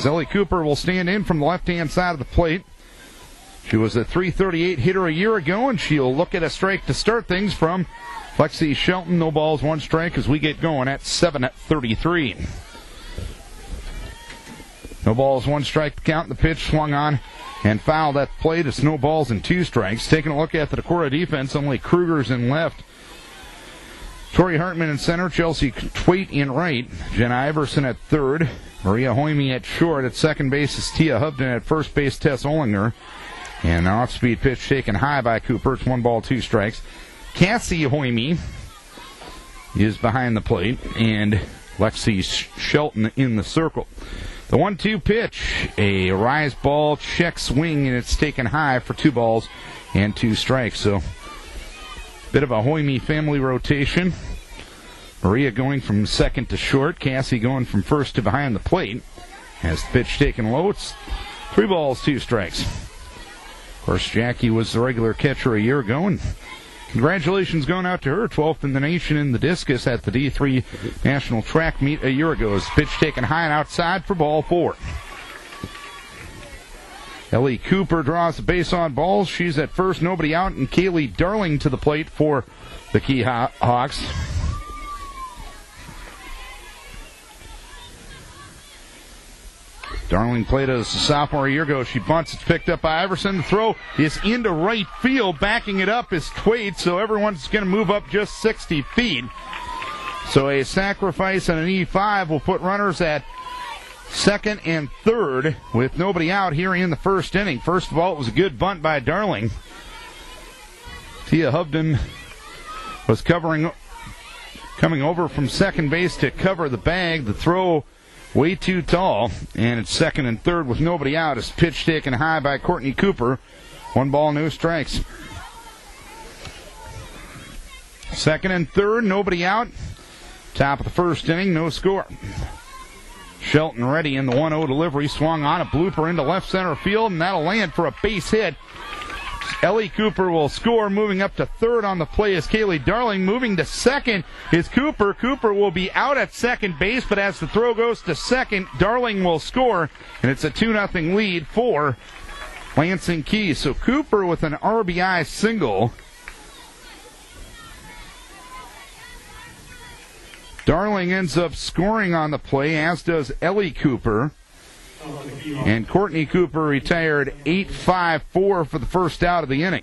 Ellie Cooper will stand in from the left-hand side of the plate. She was a .338 hitter a year ago, and she'll look at a strike to start things from Lexi Shelton. No balls, one strike as we get going at 7:33. No balls, one strike to count. The pitch swung on and fouled at the plate. It's no balls and two strikes. Taking a look at the Decorah defense, only Kruger's in left. Tori Hartman in center, Chelsea Twait in right, Jenna Iverson at third, Maria Hoyme at short. At second base is Tia Hubden. At first base, Tess Ollinger. And an off-speed pitch taken high by Cooper. It's 1 ball, 2 strikes. Cassie Hoyme is behind the plate, and Lexi Shelton in the circle. The 1-2 pitch, a rise ball, check swing, and it's taken high for 2 balls and 2 strikes. So, bit of a Hoyme family rotation. Maria going from second to short, Cassie going from first to behind the plate. Has the pitch taken low, it's 3 balls, 2 strikes. Of course, Jackie was the regular catcher a year ago, and congratulations going out to her, 12th in the nation in the discus at the D3 National Track Meet a year ago. As pitch taken high and outside for ball 4. Ellie Cooper draws the base on balls. She's at first, nobody out, and Kaylee Darling to the plate for the Key Hawks. Darling played as a sophomore a year ago. She bunts. It's picked up by Iverson. The throw is into right field. Backing it up is Twait, so everyone's going to move up just 60 feet. So a sacrifice and an E5 will put runners at second and third with nobody out here in the first inning. First of all, it was a good bunt by Darling. Tia Hubden was coming over from second base to cover the bag. The throw way too tall, and it's second and third with nobody out. It's pitch taken high by Courtney Cooper. 1 ball, no strikes. Second and third, nobody out. Top of the first inning, no score. Shelton ready in the 1-0 delivery. Swung on a blooper into left center field, and that'll land for a base hit. Ellie Cooper will score. Moving up to third on the play is Kaylee Darling. Moving to second is Cooper. Cooper will be out at second base, but as the throw goes to second, Darling will score, and it's a 2-0 lead for Lansing Kee. So Cooper with an RBI single. Darling ends up scoring on the play, as does Ellie Cooper. And Courtney Cooper retired 8-5-4 for the first out of the inning.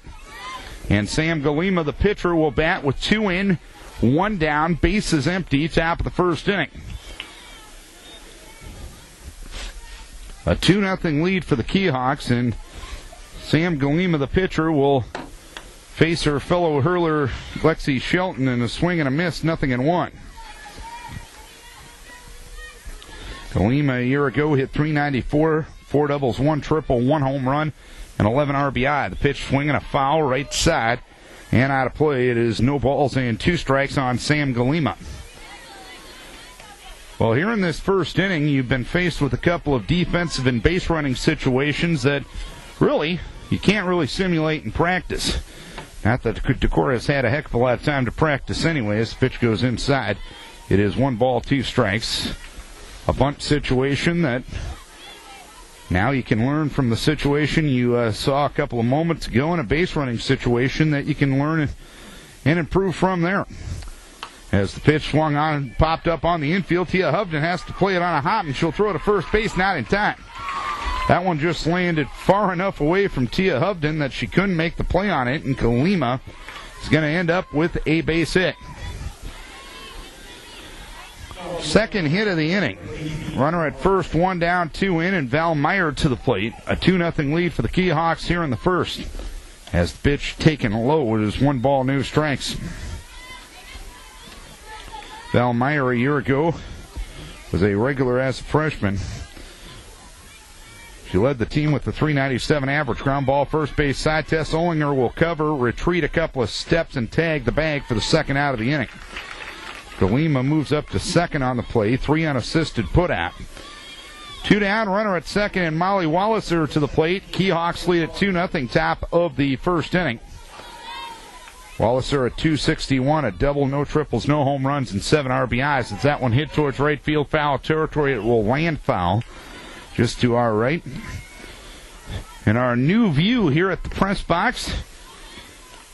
And Sam Galima, the pitcher, will bat with 2 in, 1 down, bases empty, top of the first inning. A 2-0 lead for the Keyhawks, and Sam Galima, the pitcher, will face her fellow hurler Lexi Shelton in a swing and a miss, 0-1. Galima a year ago hit .394, 4 doubles, 1 triple, 1 home run, and 11 RBI. The pitch swinging a foul right side and out of play. It is no balls and 2 strikes on Sam Galima. Well, here in this first inning, you've been faced with a couple of defensive and base running situations that really you can't really simulate in practice. Not that Decorah has had a heck of a lot of time to practice anyway. As the pitch goes inside, it is 1 ball, 2 strikes. A bunt situation that now you can learn from the situation you saw a couple of moments ago, in a base running situation that you can learn and improve from there. As the pitch swung on and popped up on the infield, Tia Hubden has to play it on a hop, and she'll throw to first base, not in time. That one just landed far enough away from Tia Hubden that she couldn't make the play on it, and Galima is going to end up with a base hit. Second hit of the inning. Runner at first, 1 down, 2 in, and Val Meyer to the plate. A 2-0 lead for the Keyhawks here in the first. As the pitch taken low, it is 1 ball, no strikes. Val Meyer a year ago was a regular as a freshman. She led the team with the .397 average. Ground ball, first base side. Tess Ollinger will cover, retreat a couple of steps, and tag the bag for the second out of the inning. Galima moves up to second on the play. 3 unassisted put out. 2 down, runner at second, and Molly Walliser to the plate. Keyhawks lead at 2-0, top of the first inning. Walliser at .261, a double, no triples, no home runs, and 7 RBIs. As that one hit towards right field foul territory, it will land foul. just to our right. And our new view here at the press box,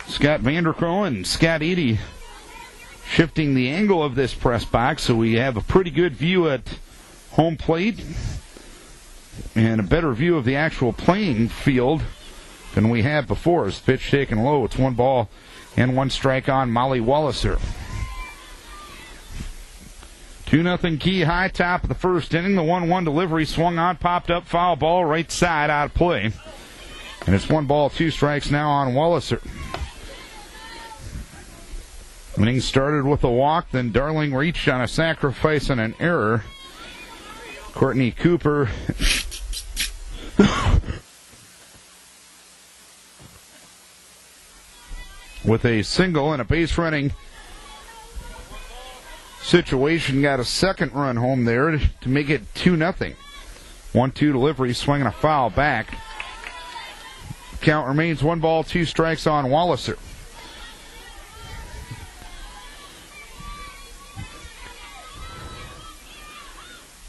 Scott Vanderkroon and Scott Eady shifting the angle of this press box so we have a pretty good view at home plate and a better view of the actual playing field than we had before. As pitch taken low, it's 1 ball and 1 strike on Molly Walliser. 2-0 Kee High, top of the first inning. The 1-1 delivery swung on, popped up, foul ball, right side, out of play. And it's 1 ball, 2 strikes now on Walliser. Inning started with a walk, then Darling reached on a sacrifice and an error. Courtney Cooper with a single and a base running situation, got a second run home there to make it 2-0. 1-2 delivery, swinging a foul back. Count remains 1 ball, 2 strikes on Walliser.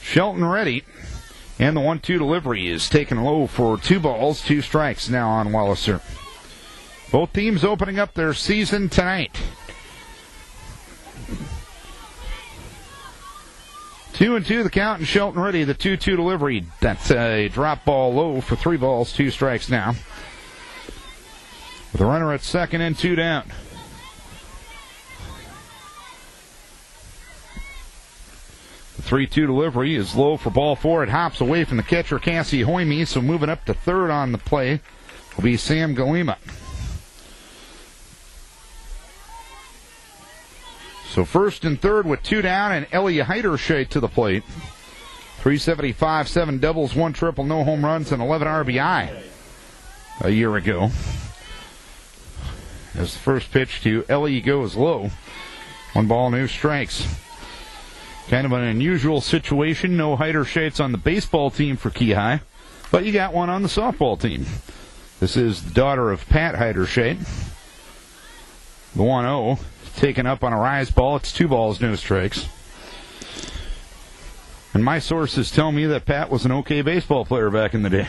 Shelton ready, and the 1-2 delivery is taken low for 2 balls, 2 strikes now on Walliser. Both teams opening up their season tonight. 2-2 the count, and Shelton ready. The 2-2 delivery. That's a drop ball low for 3 balls, 2 strikes now. With a runner at second and 2 down. The 3-2 delivery is low for ball 4. It hops away from the catcher, Cassie Hoyme, so moving up to third on the play will be Sam Galima. So first and third with 2 down, and Ellie Heiderscheid to the plate. 375, 7 doubles, 1 triple, no home runs, and 11 RBI a year ago. As the first pitch to Ellie goes low. 1 ball, no strikes. Kind of an unusual situation. No Heiderscheids on the baseball team for Kee High, but you got one on the softball team. This is the daughter of Pat Heiderscheid. The 1-0. Taken up on a rise ball. It's 2 balls, no strikes. And my sources tell me that Pat was an okay baseball player back in the day.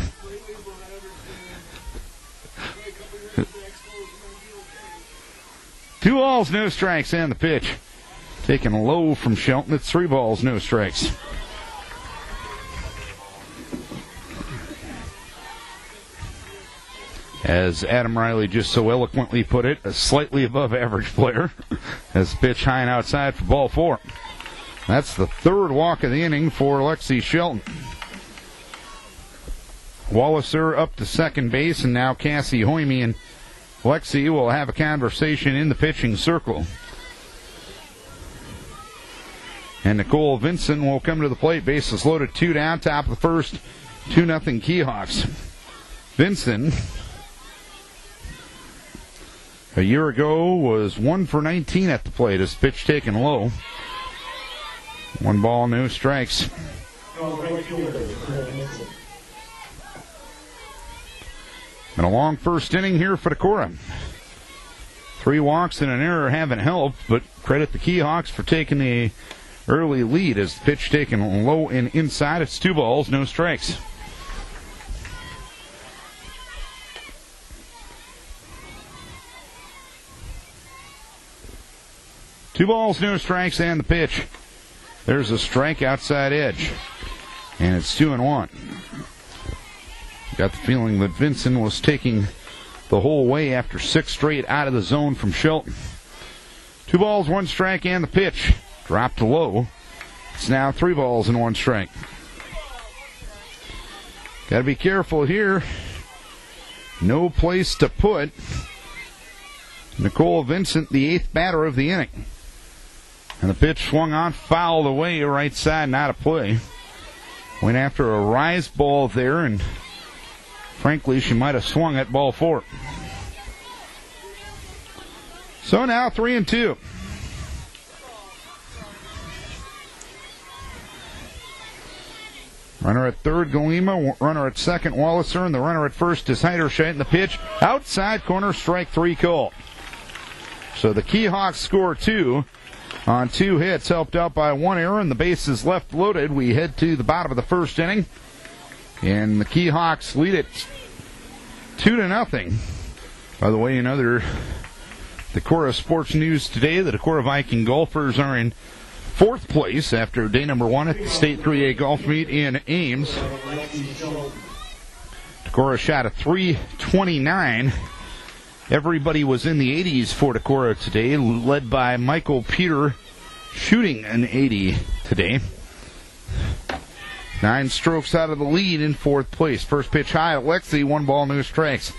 Two balls, no strikes, and the pitch. Taken low from Shelton. It's 3 balls, no strikes. As Adam Riley just so eloquently put it, a slightly above average player. As pitch high and outside for ball 4. That's the 3rd walk of the inning for Lexi Shelton. Walliser up to second base, and now Cassie Hoyme and Lexi will have a conversation in the pitching circle. And Nicole Vincent will come to the plate. Bases loaded, 2 down, top of the first, 2-0 Keyhawks. Vincent, a year ago, was 1 for 19 at the plate. His pitch taken low. 1 ball, no strikes. And a long first inning here for Decorah. 3 walks and an error haven't helped, but credit the Keyhawks for taking the early lead. As the pitch taken low and inside, it's 2 balls, no strikes. Two balls, no strikes, and the pitch. There's a strike outside edge. And it's 2-1. Got the feeling that Vincent was taking the whole way after 6 straight out of the zone from Shelton. 2 balls, 1 strike, and the pitch. Dropped low. It's now 3 balls and 1 strike. Got to be careful here. No place to put Nicole Vincent, the 8th batter of the inning. And the pitch swung on, fouled away right side, not a play. Went after a rise ball there, and frankly, she might have swung at ball 4. So now 3-2. Runner at third, Galima. Runner at second, Walliser. And the runner at first is Heiderscheid. And the pitch outside corner, strike 3 call. So the Keyhawks score 2 on 2 hits, helped out by 1 error, and the bases left loaded. We head to the bottom of the first inning. And the Kee-Hawks lead it 2-0. By the way, in other Decorah sports news today, the Decorah Viking golfers are in 4th place after day number 1 at the State 3A golf meet in Ames. Decorah shot a .329. Everybody was in the 80s for Decorah today, led by Michael Peter, shooting an 80 today. 9 strokes out of the lead in 4th place. First pitch high at Lexi, 1 ball, no strikes.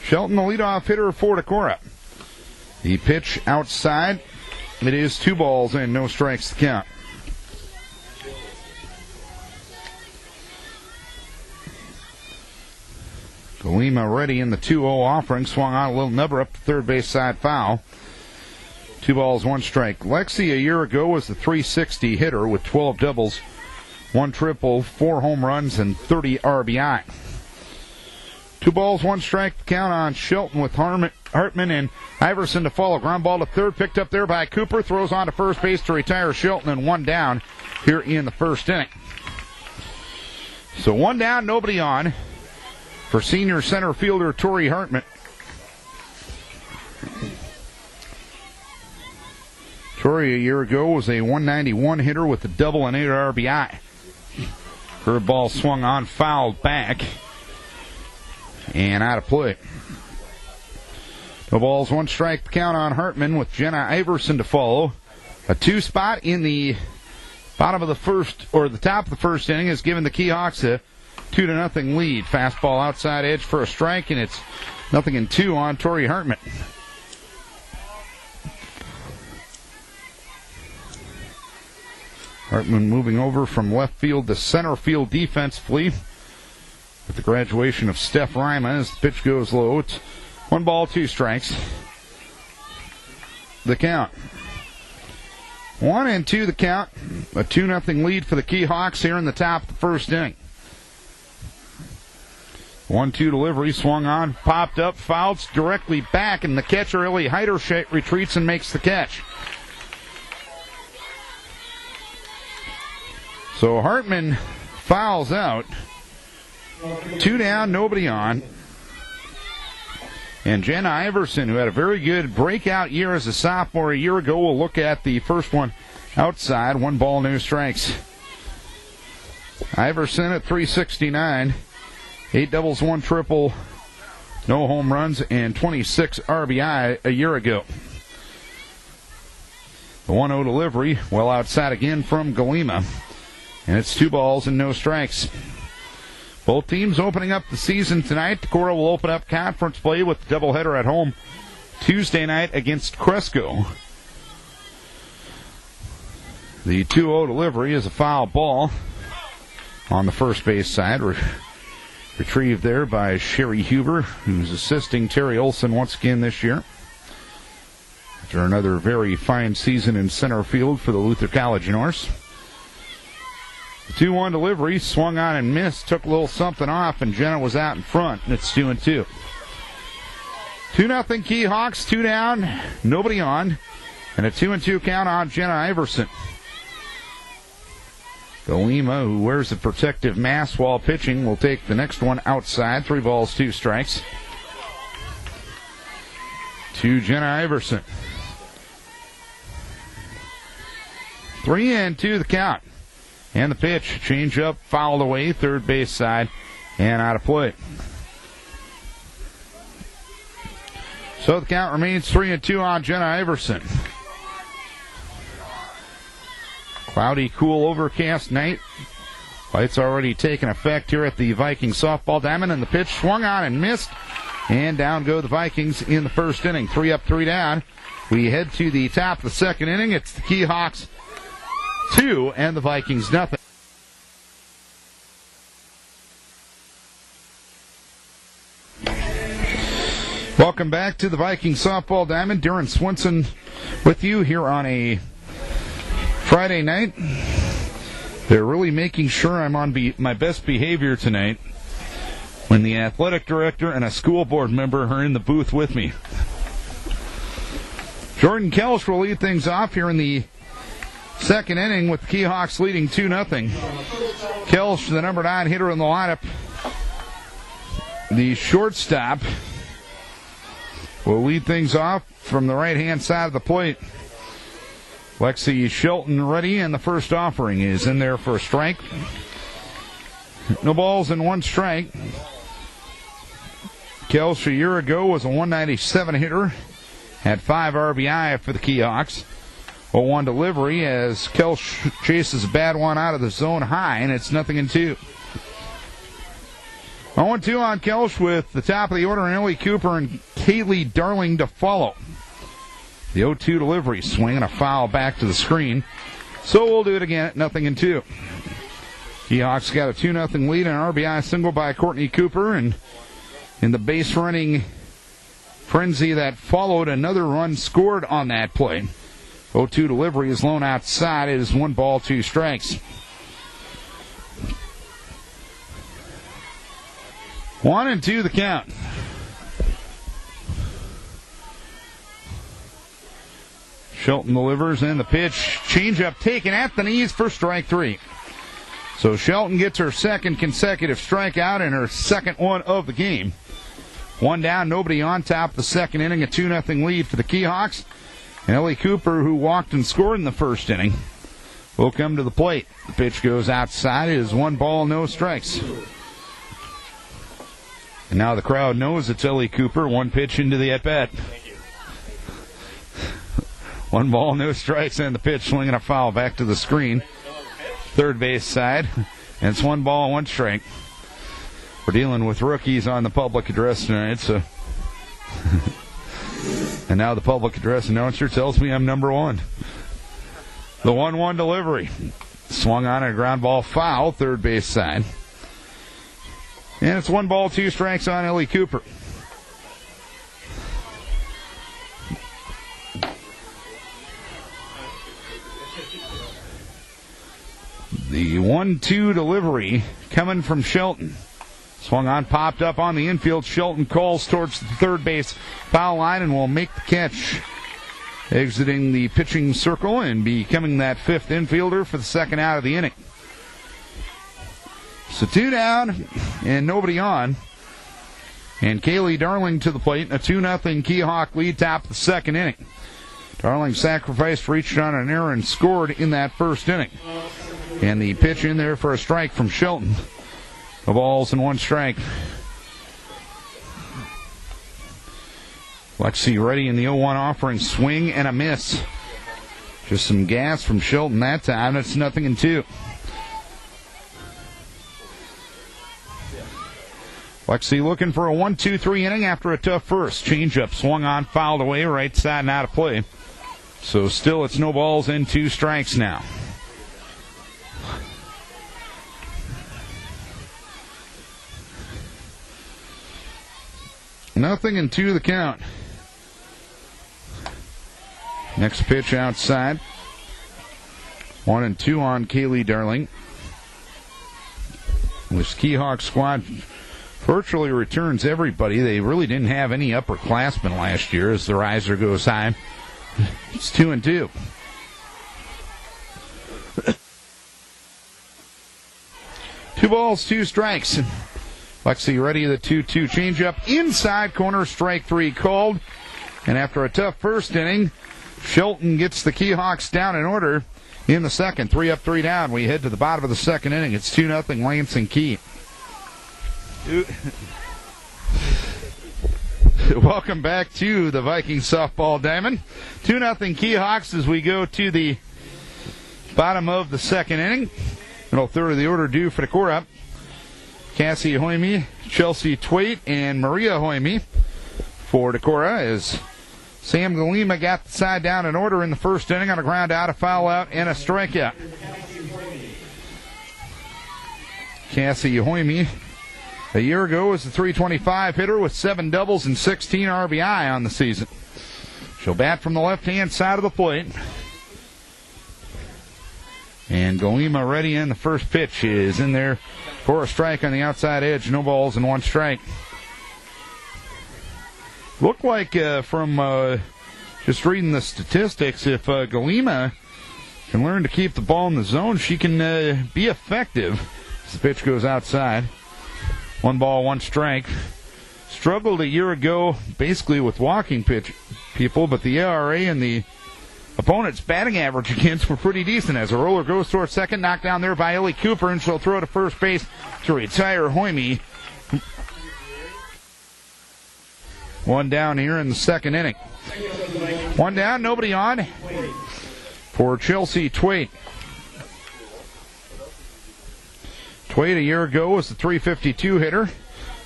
Shelton, the leadoff hitter for Decorah. The pitch outside. It is 2 balls and no strikes to count. Galima ready in the 2-0 offering. Swung on a little nubber up the third base side foul. 2 balls, 1 strike. Lexi a year ago was the .360 hitter with 12 doubles, 1 triple, 4 home runs, and 30 RBI. 2 balls, 1 strike to count on Shelton with Hartman and Iverson to follow. Ground ball to third, picked up there by Cooper. Throws on to first base to retire Shelton, and 1 down here in the first inning. So 1 down, nobody on for senior center fielder Torrey Hartman. Torrey a year ago was a .191 hitter with a double and 8 RBI. Curveball swung on, fouled back, and out of play. No balls, 1 strike to count on Hartman with Jenna Iverson to follow. A 2 spot in the bottom of the first, or the top of the first inning, has given the Kee-Hawks a 2-0 lead. Fastball outside edge for a strike, and it's 0-2 on Torrey Hartman. Hartman moving over from left field to center field defensively with the graduation of Steph Ryman as the pitch goes low. It's 1 ball, 2 strikes. The count. 1-2 the count. A 2-0 lead for the Kee-Hawks here in the top of the first inning. 1-2 delivery, swung on, popped up, fouled directly back, and the catcher, Ellie Heider, retreats and makes the catch. So Hartman fouls out. 2 down, nobody on. And Jenna Iverson, who had a very good breakout year as a sophomore a year ago, will look at the first one outside. 1 ball, no strikes. Iverson at .369. 8 doubles, 1 triple, no home runs, and 26 RBI a year ago. The 1-0 delivery, well outside again from Galima. And it's 2 balls and no strikes. Both teams opening up the season tonight. Decorah will open up conference play with the doubleheader at home Tuesday night against Cresco. The 2-0 delivery is a foul ball on the first base side. Retrieved there by Sherry Huber, who's assisting Terry Olson once again this year. After another very fine season in center field for the Luther College Norse. The 2-1 delivery, swung on and missed, took a little something off, and Jenna was out in front, and it's 2-2. 2-0 Kee-Hawks, 2 down, nobody on, and a 2-2 count on Jenna Iverson. Galima, who wears a protective mask while pitching, will take the next one outside. 3 balls, 2 strikes. To Jenna Iverson. 3-2 the count. And the pitch, change up, fouled away, third base side, and out of play. So the count remains 3-2 on Jenna Iverson. Cloudy, cool, overcast night. Lights already taken effect here at the Viking softball diamond, and the pitch swung on and missed. And down go the Vikings in the first inning. 3 up, 3 down. We head to the top of the second inning. It's the Kee-Hawks 2 and the Vikings nothing. Welcome back to the Viking softball diamond. Darren Swinson with you here on a Friday night. They're really making sure I'm on my best behavior tonight when the athletic director and a school board member are in the booth with me. Jordan Kelsch will lead things off here in the second inning with the Keyhawks leading 2-0. Kelsch, the number 9 hitter in the lineup, the shortstop, will lead things off from the right-hand side of the plate. Lexi Shelton ready, and the first offering is in there for a strike. No balls and 1 strike. Kelsch a year ago was a 197 hitter, had 5 RBI for the Keyhawks. 0-1 delivery as Kelsch chases a bad one out of the zone high, and it's 0-2. 0-2 on Kelsch with the top of the order, and Ellie Cooper and Kaylee Darling to follow. The 0-2 delivery, swinging a foul back to the screen. So we'll do it again at 0-2. Keyhawks got a 2-0 lead, an RBI single by Courtney Cooper, and in the base running frenzy that followed, another run scored on that play. 0-2 delivery is blown outside. It is 1 ball, 2 strikes. 1-2 the count. Shelton delivers, and the pitch, changeup taken at the knees for strike 3. So Shelton gets her second consecutive strikeout and her second one of the game. 1 down, nobody on, top of the second inning, a 2-0 lead for the Keyhawks. And Ellie Cooper, who walked and scored in the first inning, will come to the plate. The pitch goes outside. It is 1 ball, no strikes. And now the crowd knows it's Ellie Cooper. 1 pitch into the at-bat. 1 ball, no strikes, and the pitch swinging a foul back to the screen. Third base side. And it's 1 ball, 1 strike. We're dealing with rookies on the public address tonight, so. And now the public address announcer tells me I'm number 1. The 1-1 delivery. Swung on a ground ball foul, third base side. And it's 1 ball, 2 strikes on Ellie Cooper. The 1-2 delivery coming from Shelton. Swung on, popped up on the infield. Shelton calls towards the third base foul line and will make the catch. Exiting the pitching circle and becoming that 5th infielder for the second out of the inning. So 2 down and nobody on. And Kaylee Darling to the plate. A 2-0 Keyhawk lead, top of the second inning. Darling sacrificed, reached on an error, and scored in that first inning. And the pitch in there for a strike from Shelton. No balls and 1 strike. Lexi ready in the 0-1 offering. Swing and a miss. Just some gas from Shelton that time. It's 0-2. Lexi looking for a 1-2-3 inning after a tough first. Changeup swung on, fouled away, right side and out of play. So still it's no balls and 2 strikes now. Nothing and 2 the count. Next pitch outside. 1-2 on Kaylee Darling. This Keyhawk squad virtually returns everybody. They really didn't have any upperclassmen last year as the riser goes high. It's 2-2. Two balls, 2 strikes. Lexi ready, the 2-2 changeup. Inside corner, strike 3 called. And after a tough first inning, Shelton gets the Keyhawks down in order in the second. 3 up, 3 down. We head to the bottom of the second inning. It's 2-0 Lansing Kee. Welcome back to the Viking softball diamond. 2-0 Keyhawks as we go to the bottom of the second inning. Middle third of the order due for Decorah. Cassie Hoyme, Chelsea Twait, and Maria Hoyme for Decorah as Sam Galima got the side down in order in the first inning on a ground out, a foul out, and a strikeout. Cassie Hoyme a year ago was a .325 hitter with 7 doubles and 16 RBI on the season. She'll bat from the left-hand side of the plate. And Galima ready, and the first pitch is in there for a strike on the outside edge. No balls and 1 strike. Looked like from just reading the statistics, if Galima can learn to keep the ball in the zone, she can be effective. As the pitch goes outside. 1 ball, 1 strike. Struggled a year ago basically with walking pitch people, but the ERA and the opponent's batting average against were pretty decent. As a roller goes towards second, knocked down there by Ellie Cooper, and she'll throw to first base to retire Hoyme. 1 down here in the second inning. 1 down, nobody on for Chelsea Twait. Twait a year ago was the .352 hitter.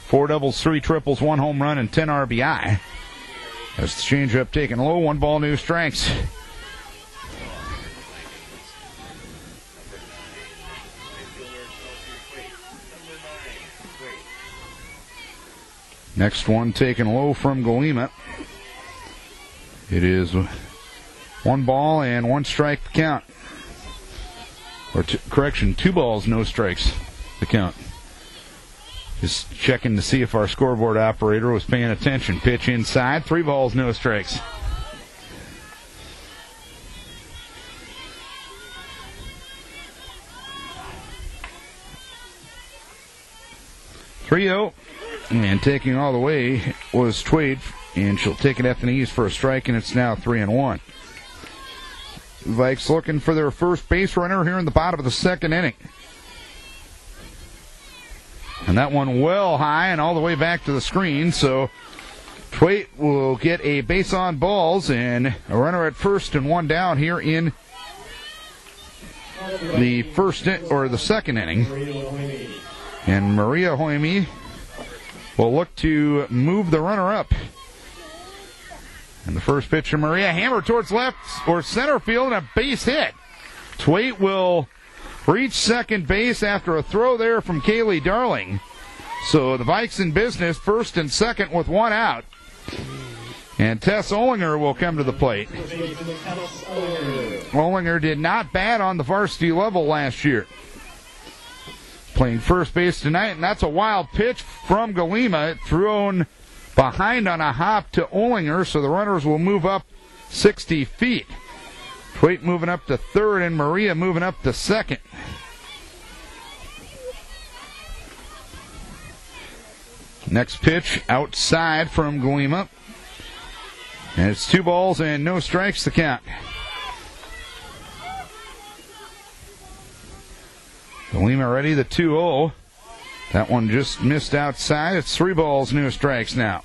4 doubles, 3 triples, 1 home run, and 10 RBI. As the changeup taken low, 1 ball, no strikes. Next one taken low from Galima. It is 1 ball and 1 strike to count. Or correction, 2 balls, no strikes to count. Just checking to see if our scoreboard operator was paying attention. Pitch inside, 3 balls, no strikes. .3-0, and taking all the way was Twade, and she'll take it at the knees for a strike, and it's now 3-1. Vikes looking for their first base runner here in the bottom of the second inning. And that one well high and all the way back to the screen, so Twait will get a base on balls and a runner at first and 1 down here in the second inning. And Maria Hoyme will look to move the runner up. And the first pitch to Maria, hammer towards left or center field, and a base hit. Twait will reach second base after a throw there from Kaylee Darling. So the Vikes in business, first and second with 1 out. And Tess Olinger will come to the plate. Olinger did not bat on the varsity level last year. Playing first base tonight, and that's a wild pitch from Galima, thrown behind on a hop to Olinger, so the runners will move up 60 feet. Twait moving up to third, and Maria moving up to second. Next pitch outside from Galima. And it's 2 balls and no strikes to count. Galima ready, the 2-0. That one just missed outside. It's 3 balls, no strikes now.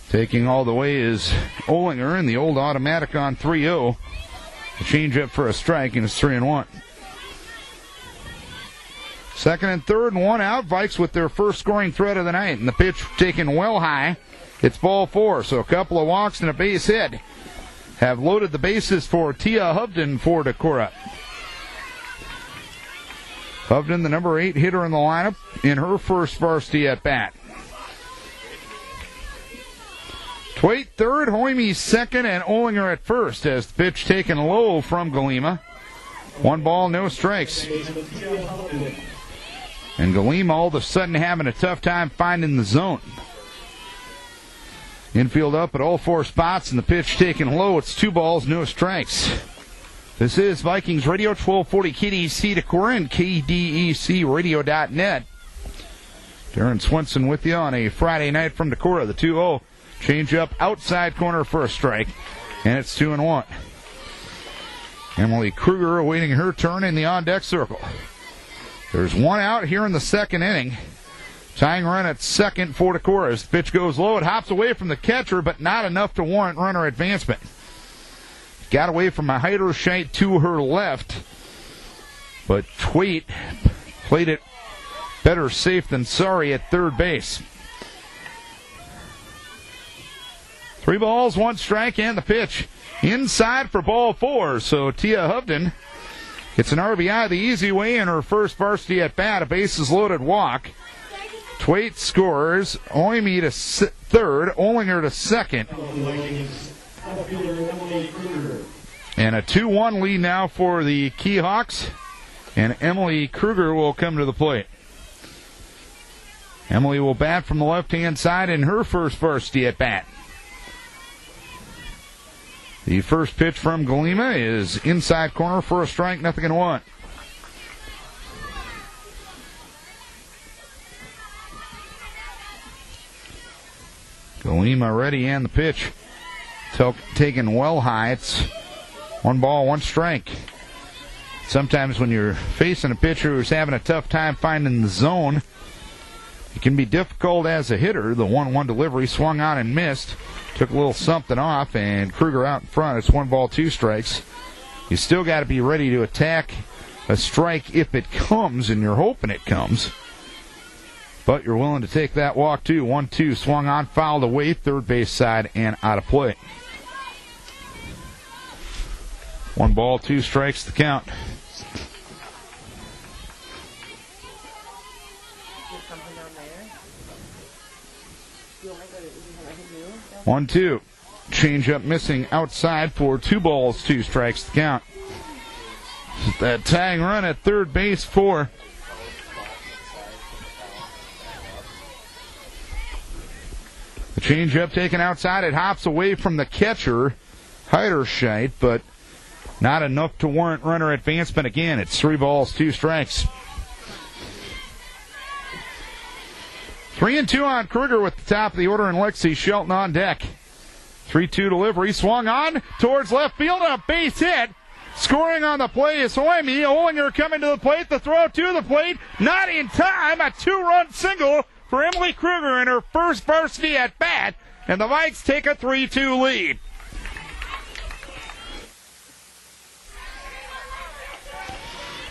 Taking all the way is Olinger in the old automatic on 3-0. A changeup for a strike, and it's 3-1. Second and third and 1 out. Vikes with their first scoring threat of the night, and the pitch taken well high. It's ball 4, so a couple of walks and a base hit have loaded the bases for Tia Hovden for Decorah. Hovden, the number 8 hitter in the lineup, in her first varsity at bat. Twait third, Hoyme second, and Olinger at first as the pitch taken low from Galima. 1 ball, no strikes. And Galima all of a sudden having a tough time finding the zone. Infield up at all 4 spots, and the pitch taken low. It's 2 balls, no strikes. This is Vikings Radio, 1240 KDEC Decorah and KDECradio.net. Darren Swenson with you on a Friday night from Decorah. The 2-0. Change up outside corner for a strike, and it's 2-1. Emily Kruger awaiting her turn in the on-deck circle. There's 1 out here in the second inning. Tying run at second for Decorah. As the pitch goes low, it hops away from the catcher, but not enough to warrant runner advancement. Got away from a Heiderscheit to her left, but Twait played it better safe than sorry at third base. 3 balls, 1 strike, and the pitch inside for ball 4. So Tia Hovden gets an RBI the easy way in her first varsity at bat. A bases loaded walk. Twait scores. Hoyme to third. Olinger to second. And a 2-1 lead now for the Keyhawks. And Emily Kruger will come to the plate. Emily will bat from the left-hand side in her first varsity at bat. The first pitch from Galima is inside corner for a strike, 0-1. Galima ready and the pitch taken well high. It's 1 ball, 1 strike. Sometimes when you're facing a pitcher who's having a tough time finding the zone, it can be difficult as a hitter. The 1-1 delivery swung on and missed. Took a little something off, and Kruger out in front. It's 1 ball, 2 strikes. You still got to be ready to attack a strike if it comes, and you're hoping it comes. But you're willing to take that walk, too. 1-2, swung on, fouled away, third base side, and out of play. 1 ball, 2 strikes, the count. 1-2. Change up missing outside for 2 balls, 2 strikes to count. That tying run at third base for the change up taken outside. It hops away from the catcher, Heiderscheit, but not enough to warrant runner advancement again. It's 3 balls, 2 strikes. 3-2 on Kruger with the top of the order, and Lexi Shelton on deck. 3-2 delivery, swung on towards left field, a base hit. Scoring on the play is Hoyme. Olinger coming to the plate, the throw to the plate, not in time. A 2-run single for Emily Kruger in her first varsity at bat, and the Vikes take a 3-2 lead.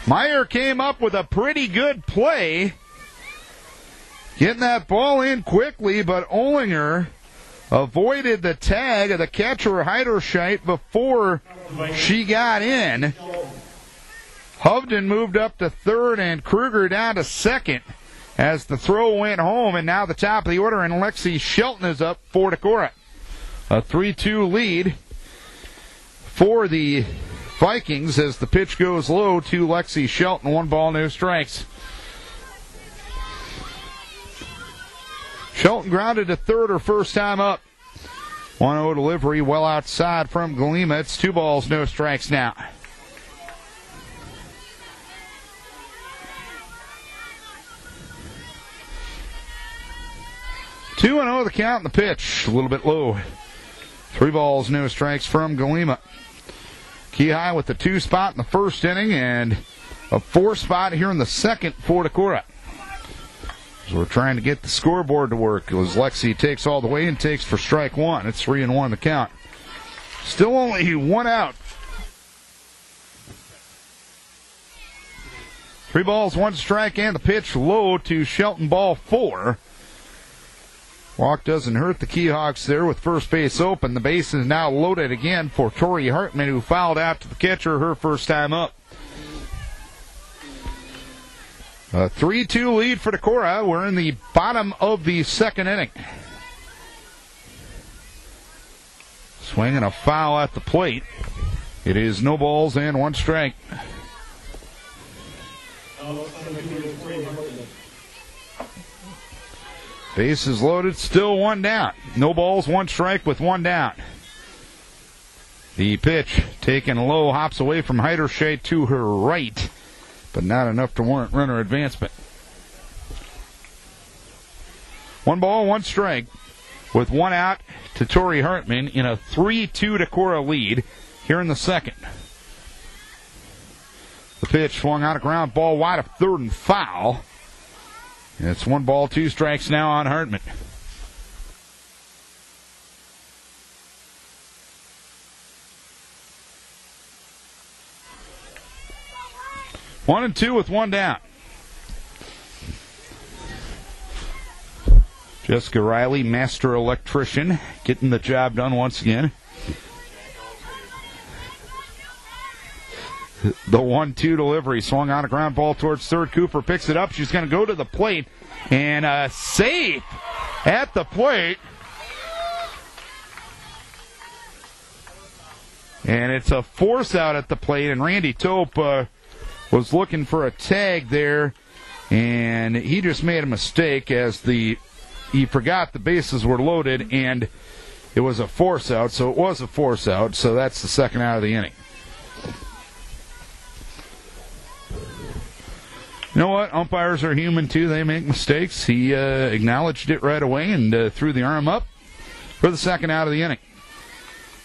Meyer came up with a pretty good play, getting that ball in quickly, but Olinger avoided the tag of the catcher Heiderscheit before she got in. Hovden moved up to third and Kruger down to second as the throw went home, and now the top of the order, and Lexi Shelton is up for Decorah. A 3-2 lead for the Vikings as the pitch goes low to Lexi Shelton. 1 ball, no strikes. Shelton grounded to third her first time up. 1-0 delivery well outside from Galima. It's 2 balls, no strikes now. Two 2-0 the count and the pitch. A little bit low. 3 balls, no strikes from Galima. Key High with the 2 spot in the first inning and a 4 spot here in the second for Decorah. So we're trying to get the scoreboard to work as Lexi takes all the way and takes for strike 1. It's 3-1 the count. Still only 1 out. 3 balls, 1 strike, and the pitch low to Shelton, ball 4. Walk doesn't hurt the Keyhawks there with first base open. The base is now loaded again for Tori Hartman, who fouled out to the catcher her first time up. A 3-2 lead for Decorah. We're in the bottom of the second inning. Swinging a foul at the plate. It is no balls and 1 strike. Base is loaded, still 1 down. No balls, 1 strike with 1 down. The pitch taken low, hops away from Heiderscheit to her right, but not enough to warrant runner advancement. 1 ball, 1 strike with 1 out to Tori Hartman in a 3-2 Decorah lead here in the second. The pitch swung out of ground ball wide of third and foul. It's 1 ball, 2 strikes now on Hartman. One and 2 with 1 down. Jessica Riley, master electrician, getting the job done once again. The 1-2 delivery swung on a ground ball towards third. Cooper picks it up. She's going to go to the plate, and safe at the plate. And it's a force out at the plate, and Randy Tope was looking for a tag there And he just made a mistake as he forgot the bases were loaded, and it was a force out, so it was a force out, so that's the second out of the inning. You know what? Umpires are human, too. They make mistakes. He acknowledged it right away and threw the arm up for the second out of the inning.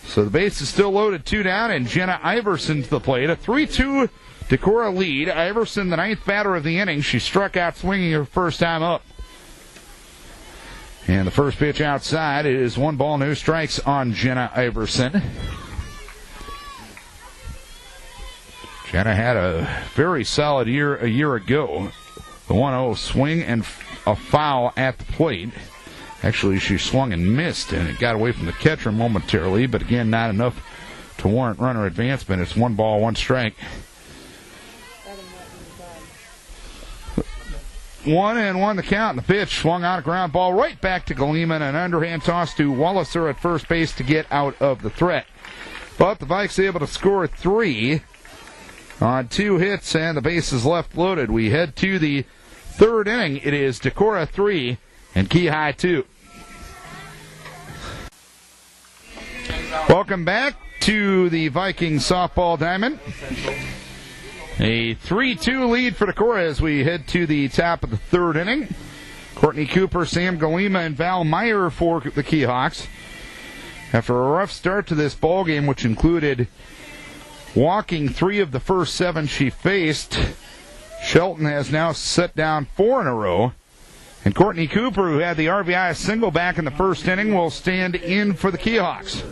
So the base is still loaded, 2 down, and Jenna Iverson to the plate. A 3-2 Decorah lead. Iverson, the 9th batter of the inning. She struck out swinging her first time up. And the first pitch outside is 1 ball, no strikes on Jenna Iverson. Jenna had a very solid year a year ago. The 1-0 swing and a foul at the plate. Actually, she swung and missed, and it got away from the catcher momentarily, but again, not enough to warrant runner advancement. It's 1 ball, 1 strike. 1-1 the count, and the pitch swung on a ground ball right back to Galima, and an underhand toss to Walliser at first base to get out of the threat. But the Vikes able to score 3 on 2 hits, and the base is left loaded. We head to the third inning. It is Decorah 3 and Kee-High 2. Welcome back to the Vikings softball diamond. A 3-2 lead for Decorah as we head to the top of the third inning. Courtney Cooper, Sam Galima, and Val Meyer for the Keyhawks. After a rough start to this ball game, which included walking 3 of the first 7 she faced, Shelton has now set down 4 in a row. And Courtney Cooper, who had the RBI single back in the first inning, will stand in for the Keyhawks.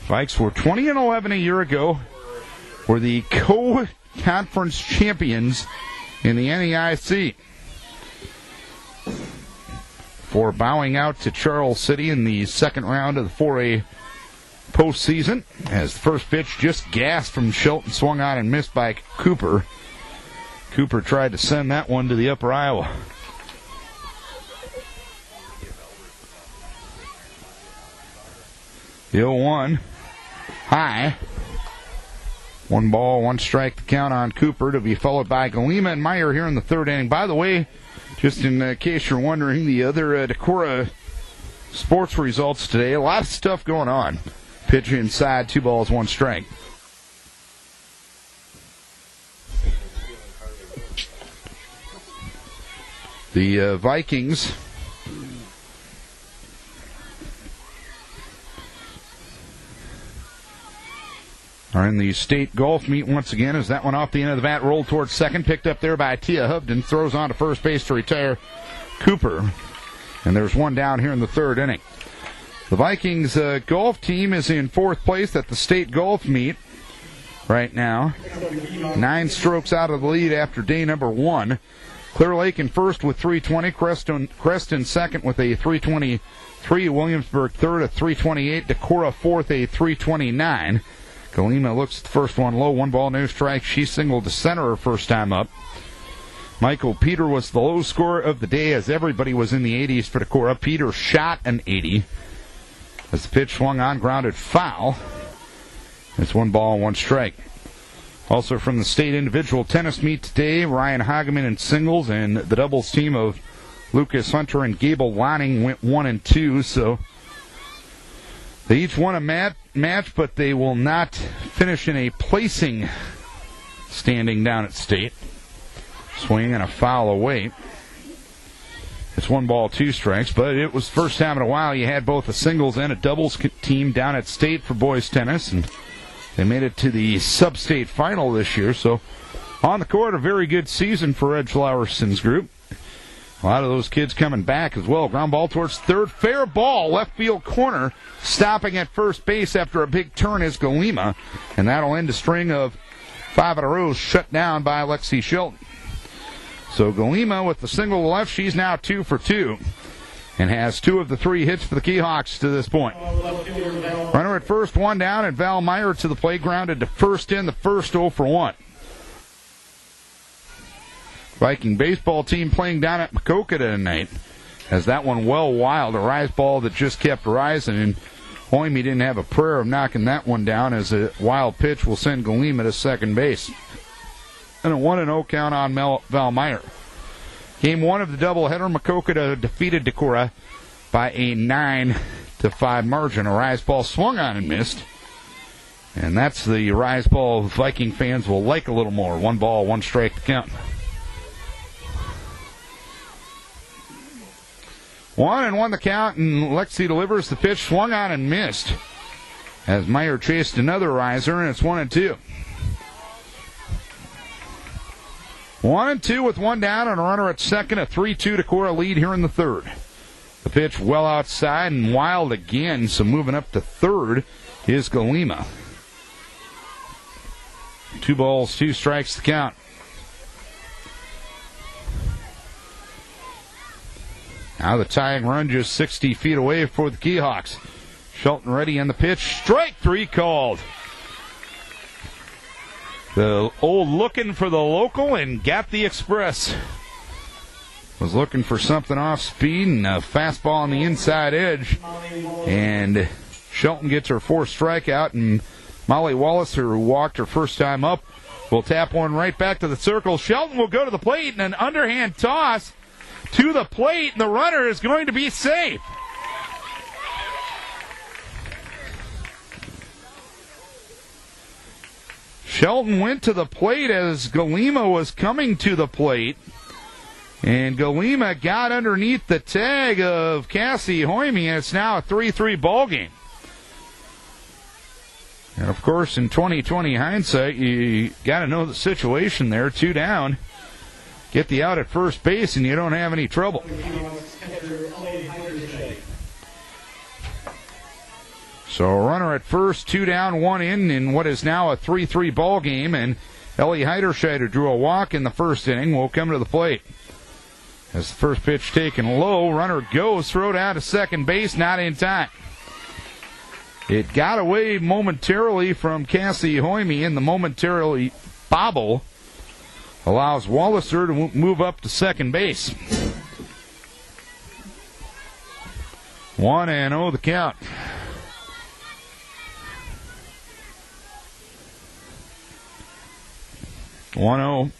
Vikes were 20-11 a year ago, were the co-conference champions in the NEIC. For bowing out to Charles City in the second round of the 4A postseason, as the first pitch just gassed from Shelton, swung on and missed by Cooper. Cooper tried to send that one to the upper Iowa. The 0-1 high. 1 ball, 1 strike to count on Cooper, to be followed by Galima and Meyer here in the third inning. By the way, just in case you're wondering, the other Decorah sports results today, a lot of stuff going on. Pitch inside, 2 balls, 1 strike. The Vikings are in the state golf meet once again, as that one off the end of the bat rolled towards second, picked up there by Tia Hubden, throws on to first base to retire Cooper. And there's 1 down here in the third inning. The Vikings golf team is in 4th place at the state golf meet right now. 9 strokes out of the lead after day number 1. Clear Lake in first with 320. Creston second with a 323. Williamsburg third at 328. Decorah fourth, a 329. Galima looks at the first one low. 1 ball, no strike. She singled to center her first time up. Michael Peter was the low scorer of the day as everybody was in the 80s for Decorah. Peter shot an 80 as the pitch swung on, grounded foul. It's 1 ball, 1 strike. Also from the state individual tennis meet today, Ryan Hageman in singles, and the doubles team of Lucas Hunter and Gable Lanning went 1 and 2, so they each won a match, but they will not finish in a placing standing down at state. Swing and a foul away. It's 1 ball, 2 strikes, but it was the first time in a while you had both a singles and a doubles team down at state for boys tennis, and they made it to the sub-state final this year, so on the court, a very good season for Ed Flowerson's group. A lot of those kids coming back as well. Ground ball towards third. Fair ball, left field corner. Stopping at first base after a big turn is Galima, and that'll end a string of 5 in a row shut down by Lexi Shelton. So Galima with the single to left, she's now 2 for 2. And has 2 of the 3 hits for the Keyhawks to this point. Runner at first, 1 down, and Val Meyer to the plate, grounded to first in the first, 0 for 1. Viking baseball team playing down at Maquoketa tonight, as that one well wild, a rise ball that just kept rising, and Hoyme didn't have a prayer of knocking that one down, as a wild pitch will send Galima to second base. and a 1-0 count on Valmeyer. Game 1 of the doubleheader, Maquoketa defeated Decorah by a 9-5 margin. A rise ball swung on and missed. And that's the rise ball Viking fans will like a little more. 1 ball, 1 strike to count. 1-1 the count, and Lexi delivers the pitch, swung on and missed. As Meyer chased another riser, and it's 1-2. 1-2 with 1 down and a runner at second. A 3-2 Decorah lead here in the third. The pitch well outside and wild again, so moving up to third is Galima. 2 balls, 2 strikes to count. Now the tying run just 60 feet away for the Keyhawks. Shelton ready on the pitch. Strike 3 called. The old looking for the local and got the express. Was looking for something off speed and a fastball on the inside edge. And Shelton gets her 4th strikeout, and Molly Wallace, who walked her first time up, will tap one right back to the circle. Shelton will go to the plate and an underhand toss to the plate, and the runner is going to be safe. Shelton went to the plate as Galima was coming to the plate, and Galima got underneath the tag of Cassie Hoyme, and it's now a 3-3 ball game. And of course, in 2020 hindsight, you got to know the situation there. 2 down. Get the out at first base, and you don't have any trouble. So a runner at first, 2 down, 1 in what is now a 3-3 ball game. And Ellie Heiderscheid, drew a walk in the first inning, will come to the plate. As the first pitch taken low, runner goes, throw down to second base, not in time. It got away momentarily from Cassie Hoyme, and the momentarily bobble allows Walliser to move up to second base. 1-0 the count. 1-0.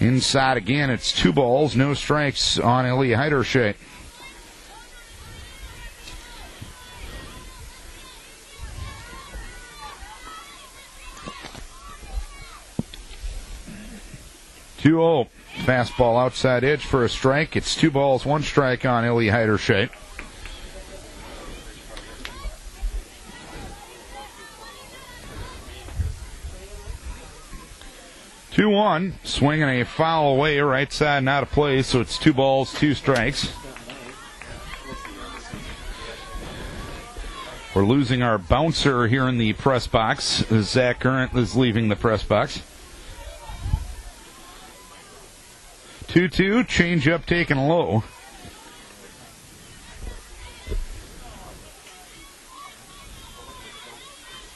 Inside again, it's 2 balls, no strikes on Ellie Heiderscheid. Fastball outside edge for a strike. It's 2 balls, 1 strike on Ellie Heiderscheid. Two-1, swinging a foul away, right side and out of play, so it's 2 balls, 2 strikes. We're losing our bouncer here in the press box. Zach Current is leaving the press box. 2-2, changeup taken low.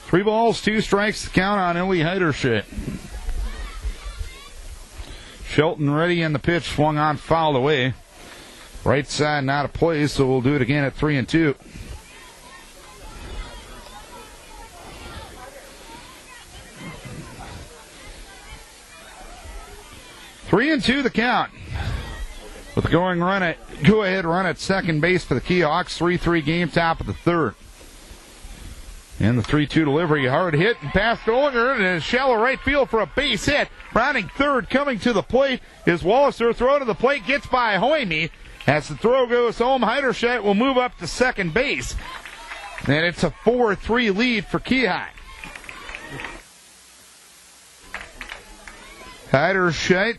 Three balls, 2 strikes to count on Ellie Heiderscheid. Shelton ready, and the pitch swung on, fouled away. Right side and out of play, so we'll do it again at 3-2. Three and 2 the count. With the go-ahead run at second base for the Keyhawks. 3-3 game, top of the third. And the 3-2 delivery, hard hit and past Olinger, and a shallow right field for a base hit. Rounding third, coming to the plate is Walliser. Throw to the plate, gets by Hoyme. As the throw goes home, Heiderscheid will move up to second base. And it's a 4-3 lead for Keyhigh. Heiderscheid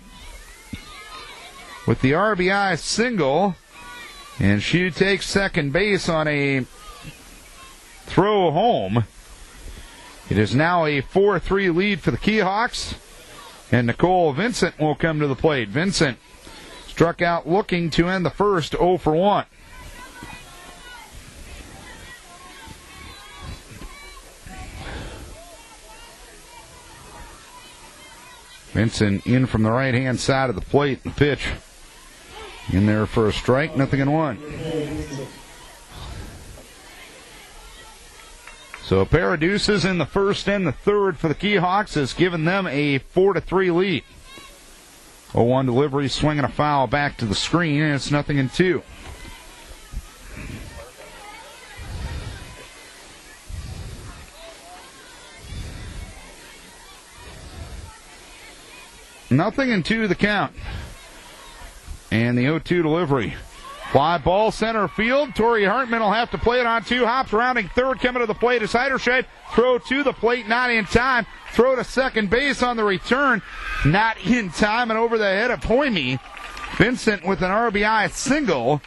with the RBI single, and she takes second base on a throw home. It is now a 4-3 lead for the Keyhawks, and Nicole Vincent will come to the plate. Vincent struck out looking to end the first, 0 for 1. Vincent in from the right-hand side of the plate. The pitch in there for a strike, 0-1. So a pair of deuces in the first and the third for the Keyhawks has given them a 4-3 lead. 0-1 delivery, swinging a foul back to the screen, and it's 0-2. Nothing and 2 the count. And the 0-2 delivery. Fly ball center field. Torrey Hartman will have to play it on 2 hops. Rounding third, coming to the plate is Heiderscheid. Throw to the plate, not in time. Throw to second base on the return. Not in time, and over the head of Hoyme. Vincent with an RBI single.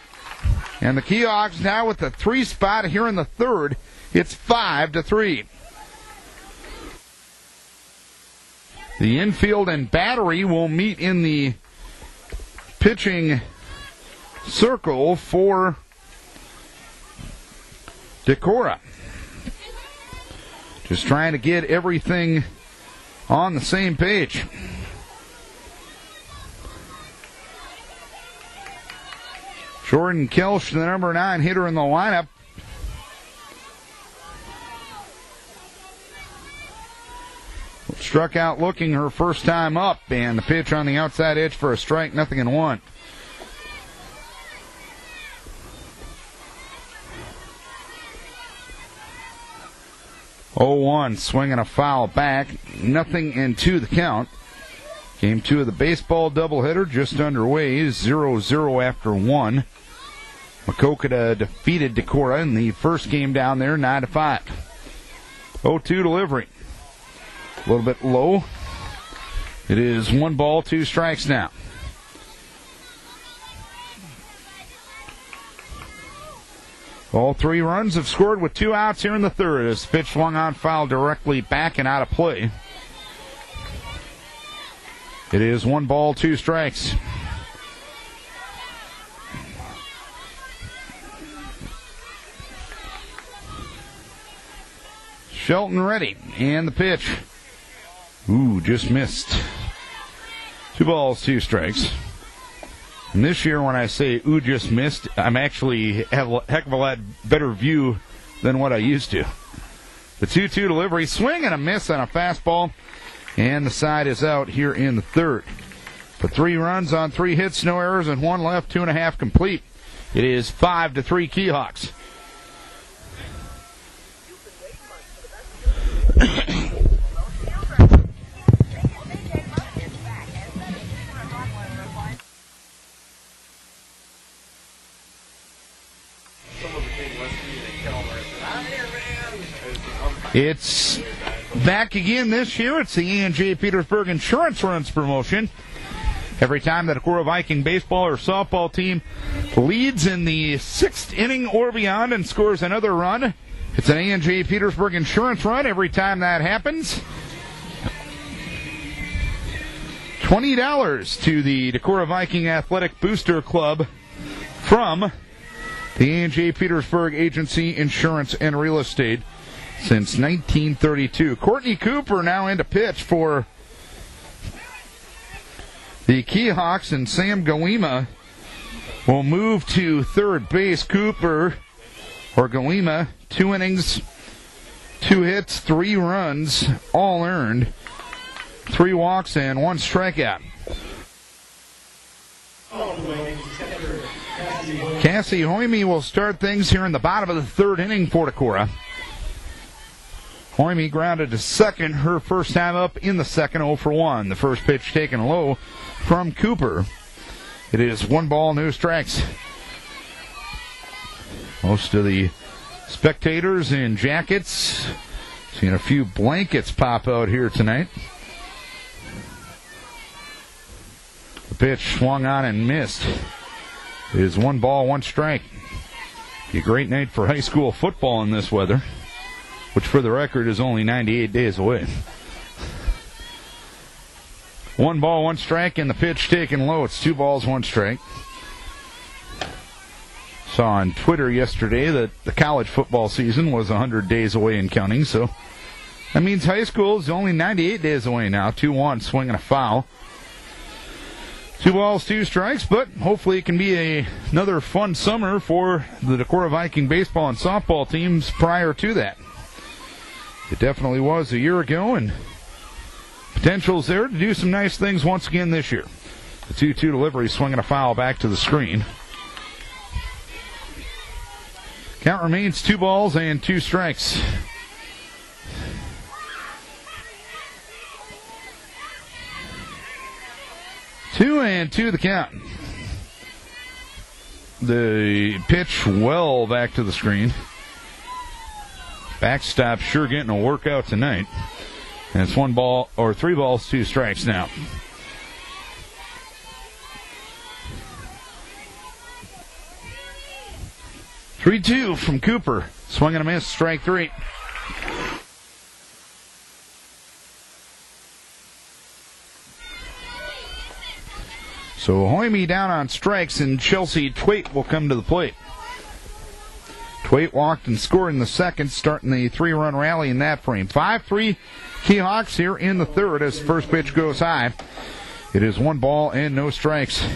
And the Kee-Hawks now with the 3 spot here in the third. It's 5-3. The infield and battery will meet in the pitching circle for Decorah. Just trying to get everything on the same page. Jordan Kelsch, the number 9 hitter in the lineup. Struck out looking her first time up, and the pitch on the outside edge for a strike, 0-1. Swinging a foul back, 0-2 the count. Game 2 of the baseball doubleheader just underway, 0-0 after 1. Maquoketa defeated Decorah in the first game down there, 9-5. 0-2 delivery. A little bit low. It is 1 ball, 2 strikes now. All 3 runs have scored with 2 outs here in the third. As pitch swung on, foul directly back and out of play. It is 1 ball, 2 strikes. Shelton ready, and the pitch. Just missed. 2 balls, 2 strikes. And this year when I say, just missed, I'm actually have a heck of a lot better view than what I used to. The 2-2 delivery, swing and a miss on a fastball, and the side is out here in the third. But 3 runs on 3 hits, no errors, and 1 left, 2.5 complete. It is 5-3 Kee-Hawks. It's back again this year. It's the E&J Petersburg Insurance Runs promotion. Every time that a Decorah Viking baseball or softball team leads in the 6th inning or beyond and scores another run, it's an E&J Petersburg Insurance Run. Every time that happens, $20 to the Decorah Viking Athletic Booster Club from the E&J Petersburg Agency Insurance and Real Estate since 1932. Courtney Cooper now in to pitch for the Kee-Hawks, and Sam Goima will move to third base. Cooper, or Goima, 2 innings, 2 hits, 3 runs, all earned, 3 walks, and 1 strikeout. Cassie Hoyme will start things here in the bottom of the 3rd inning for Decorah. Hoyme grounded to second, her first time up in the second, 0 for 1. The first pitch taken low from Cooper. It is 1 ball, no strikes. Most of the spectators in jackets. Seeing a few blankets pop out here tonight. The pitch swung on and missed. It is 1 ball, 1 strike. Be a great night for high school football in this weather, which for the record is only 98 days away. 1 ball, 1 strike, and the pitch taken low. It's 2 balls, 1 strike. Saw on Twitter yesterday that the college football season was 100 days away and counting, so that means high school is only 98 days away now. 2-1, swinging a foul. 2 balls, 2 strikes, but hopefully it can be another fun summer for the Decorah Viking baseball and softball teams prior to that. It definitely was a year ago, and potential's there to do some nice things once again this year. The 2-2 delivery, swinging a foul back to the screen. Count remains 2 balls and 2 strikes. Two and 2 the count. The pitch well back to the screen. Backstop sure getting a workout tonight. And it's 3 balls, 2 strikes now. Three-2 from Cooper. Swing and a miss, strike 3. So Hoyme down on strikes, and Chelsea Twait will come to the plate. Twait walked and scored in the second, starting the 3-run rally in that frame. 5-3 Kee-Hawks here in the third as the first pitch goes high. It is 1 ball and no strikes.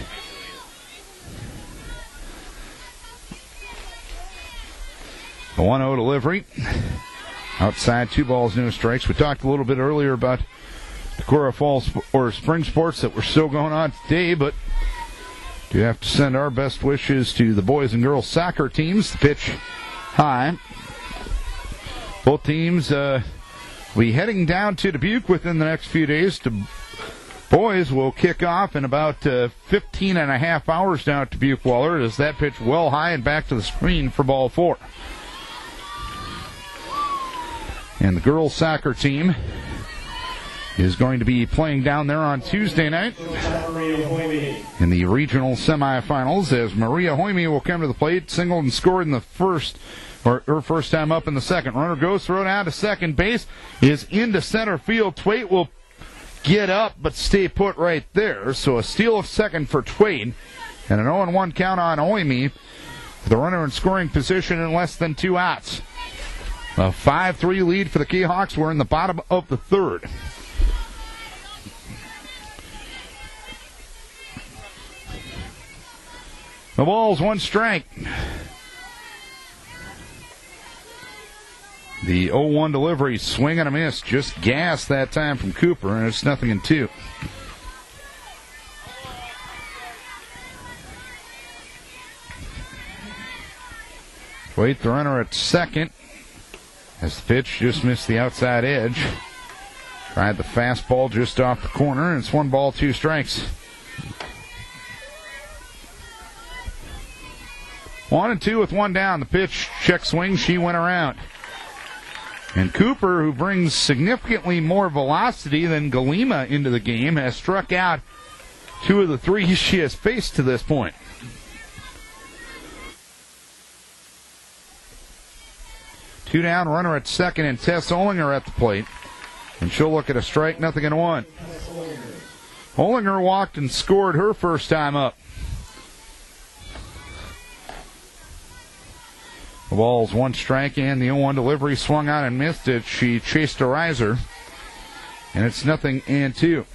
The 1-0 delivery. Outside, 2 balls, no strikes. We talked a little bit earlier about Decorah Falls or spring sports that were still going on today, but do have to send our best wishes to the boys and girls soccer teams. The pitch high. Both teams will be heading down to Dubuque within the next few days. Boys will kick off in about 15 and a half hours down at Dubuque Waller as that pitch well high and back to the screen for ball 4. And the girls soccer team is going to be playing down there on Tuesday night in the regional semifinals as Maria Hoyme will come to the plate, singled and scored in the first, or her first time up in the second. Runner goes, thrown out to second base, is into center field. Twait will get up but stay put right there. So a steal of second for Twait and an 0-1 count on Hoyme. The runner in scoring position in less than 2 outs. A 5-3 lead for the Kee-Hawks. We're in the bottom of the third. The ball's 1 strike. The 0-1 delivery, swing and a miss. Just gas that time from Cooper, and it's 0-2. Wait, the runner at second. As the pitch just missed the outside edge. Tried the fastball just off the corner, and it's 1 ball, 2 strikes. 1-2 with 1 down. The pitch, check swing, she went around. And Cooper, who brings significantly more velocity than Galima into the game, has struck out 2 of the 3 she has faced to this point. Two down, runner at second, and Tess Olinger at the plate. And she'll look at a strike, 0-1. Olinger walked and scored her first time up. The ball's 1 strike, and the 0-1 delivery swung on and missed it. She chased a riser, and it's 0-2.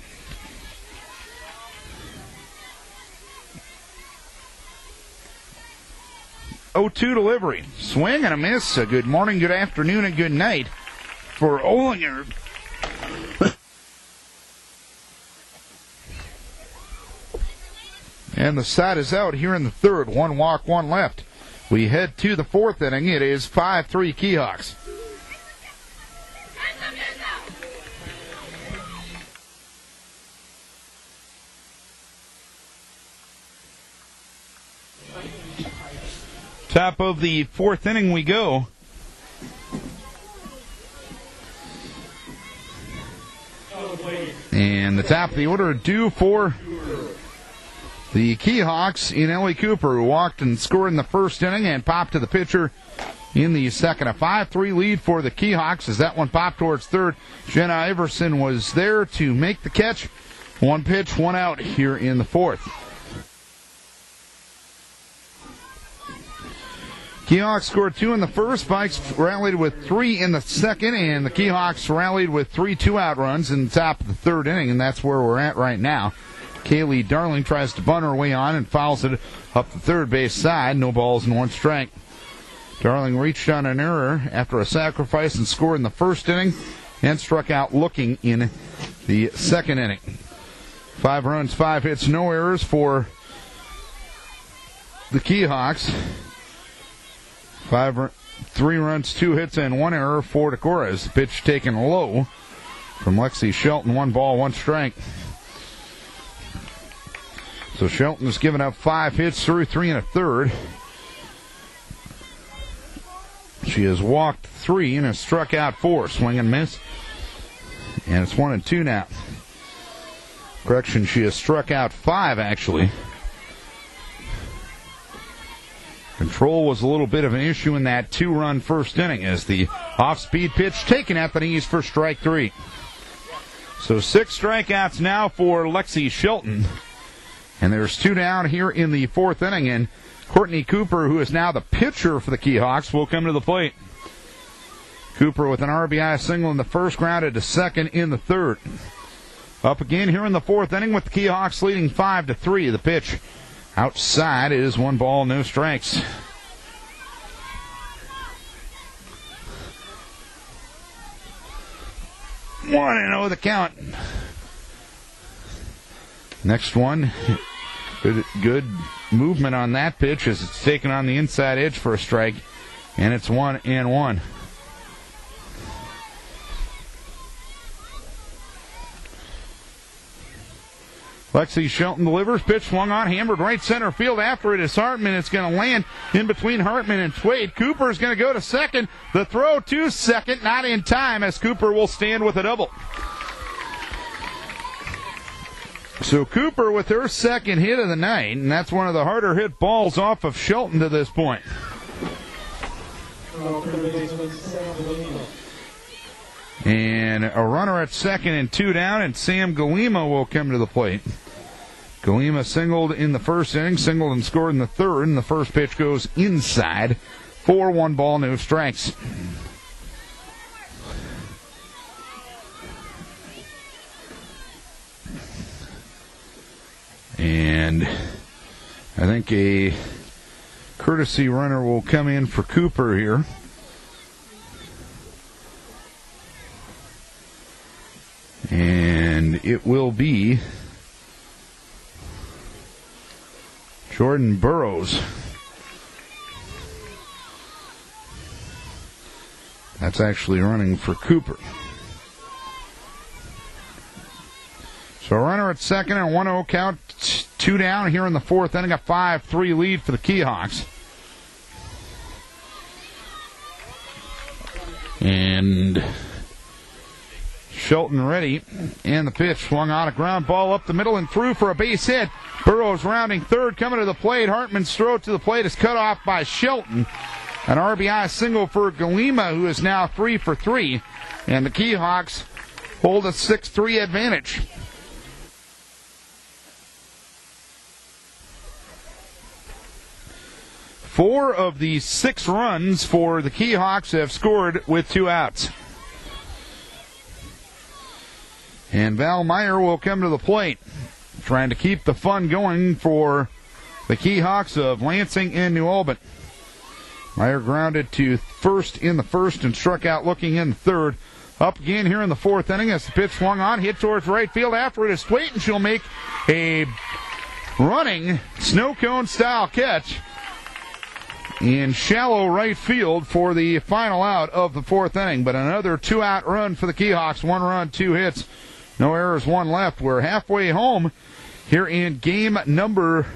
Oh-2 delivery. Swing and a miss. A good morning, good afternoon, and good night for Olinger. And the side is out here in the third. 1 walk, 1 left. We head to the 4th inning. It is 5-3 Kee-Hawks. Top of the 4th inning we go. And the top of the order due for the Kee-Hawks in Ellie Cooper, who walked and scored in the first inning and popped to the pitcher in the second. A 5-3 lead for the Kee-Hawks as that one popped towards third. Jenna Iverson was there to make the catch. 1 pitch, 1 out here in the 4th. Kee-Hawks scored 2 in the first. Vikes rallied with 3 in the second, and the Kee-Hawks rallied with 3 2-out runs in the top of the 3rd inning, and that's where we're at right now. Kaylee Darling tries to bunt her way on and fouls it up the third base side. No balls and 1 strike. Darling reached on an error after a sacrifice and scored in the first inning and struck out looking in the second inning. 5 runs, 5 hits, no errors for the Kee-Hawks. 3 runs, 2 hits, and 1 error for Decorah. As the pitch taken low from Lexi Shelton. 1 ball, 1 strike. So Shelton has given up 5 hits through 3 1/3. She has walked 3 and has struck out 4. Swing and miss. And it's 1-2 now. Correction, she has struck out 5, actually. Control was a little bit of an issue in that 2-run first inning as the off-speed pitch taken at the knees for strike 3. So 6 strikeouts now for Lexi Shelton. And there's 2 down here in the 4th inning. And Courtney Cooper, who is now the pitcher for the Kee-Hawks, will come to the plate. Cooper with an RBI single in the first, grounded to second in the 3rd. Up again here in the 4th inning with the Kee-Hawks leading 5-3. The pitch outside is 1 ball, no strikes. One and 0 the count. Next one, good movement on that pitch as it's taken on the inside edge for a strike, and it's 1-1. Lexi Shelton delivers, pitch swung on, hammered right center field. After it is Hartman. It's going to land in between Hartman and Twade. Cooper is going to go to second. The throw to second, not in time, as Cooper will stand with a double. So Cooper with her second hit of the night, and that's one of the harder hit balls off of Shelton to this point. And a runner at second and 2 down, and Sam Galima will come to the plate. Galima singled in the first inning, singled and scored in the 3rd, and the first pitch goes inside for 1 ball, no strikes. And I think a courtesy runner will come in for Cooper here. And it will be Jordan Burrows. That's actually running for Cooper. So a runner at second and 1-0 count, 2 down here in the 4th inning, a 5-3 lead for the Kee-Hawks. And Shelton ready, and the pitch swung on, a ground ball up the middle and through for a base hit. Burrows rounding third, coming to the plate. Hartman's throw to the plate is cut off by Shelton. An RBI single for Galima, who is now 3 for 3, and the Kee-Hawks hold a 6-3 advantage. Four of the 6 runs for the Kee-Hawks have scored with 2 outs. And Val Meyer will come to the plate, trying to keep the fun going for the Kee-Hawks of Lansing and New Albany. Meyer grounded to first in the 1st and struck out looking in the 3rd. Up again here in the 4th inning as the pitch swung on, hit towards right field. After it is Twait, and she'll make a running snow cone style catch in shallow right field for the final out of the 4th inning. But another 2-out run for the Kee-Hawks. 1 run, 2 hits. No errors, 1 left. We're halfway home here in game number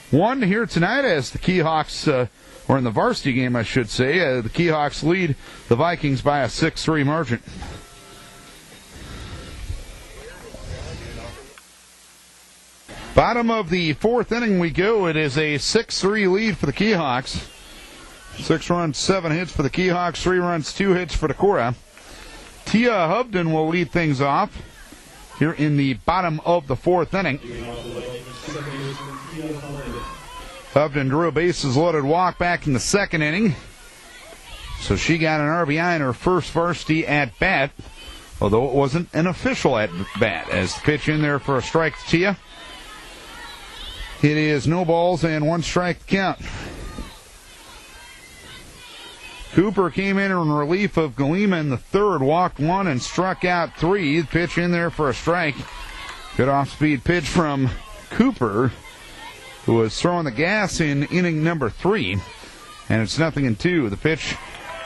1 here tonight as the Kee-Hawks, or in the varsity game, I should say, the Kee-Hawks lead the Vikings by a 6-3 margin. Bottom of the 4th inning we go. It is a 6-3 lead for the Kee-Hawks. 6 runs, 7 hits for the Kee-Hawks, 3 runs, 2 hits for Decorah. Tia Hubden will lead things off here in the bottom of the 4th inning. Hubden drew a bases loaded walk back in the 2nd inning. So she got an RBI in her first varsity at bat, although it wasn't an official at bat. As the pitch in there for a strike to Tia. It is no balls and 1 strike count. Cooper came in relief of Galima in the 3rd, walked 1 and struck out 3. The pitch in there for a strike Good off-speed pitch from Cooper, who was throwing the gas in inning number 3. And it's 0-2. The pitch,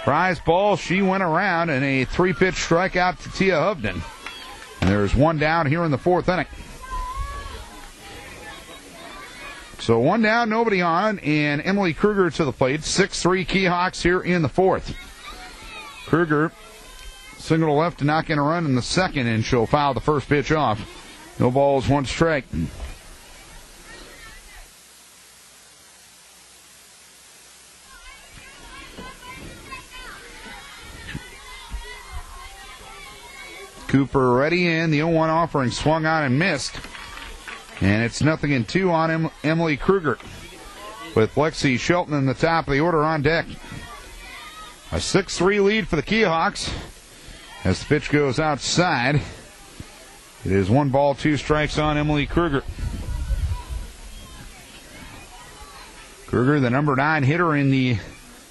rise ball, she went around, and a 3-pitch strikeout to Tia Hovden. And there's one down here in the 4th inning. So one down, nobody on, and Emily Kruger to the plate. 6-3 Kee-Hawks here in the 4th. Kruger single to left to knock in a run in the 2nd, and she'll foul the first pitch off. No balls, 1 strike. Cooper ready in. The 0-1 offering swung on and missed. And it's 0-2 on Emily Kruger, with Lexi Shelton in the top of the order on deck. A 6-3 lead for the Kee-Hawks as the pitch goes outside. It is 1 ball, 2 strikes on Emily Kruger. Kruger, the number 9 hitter in the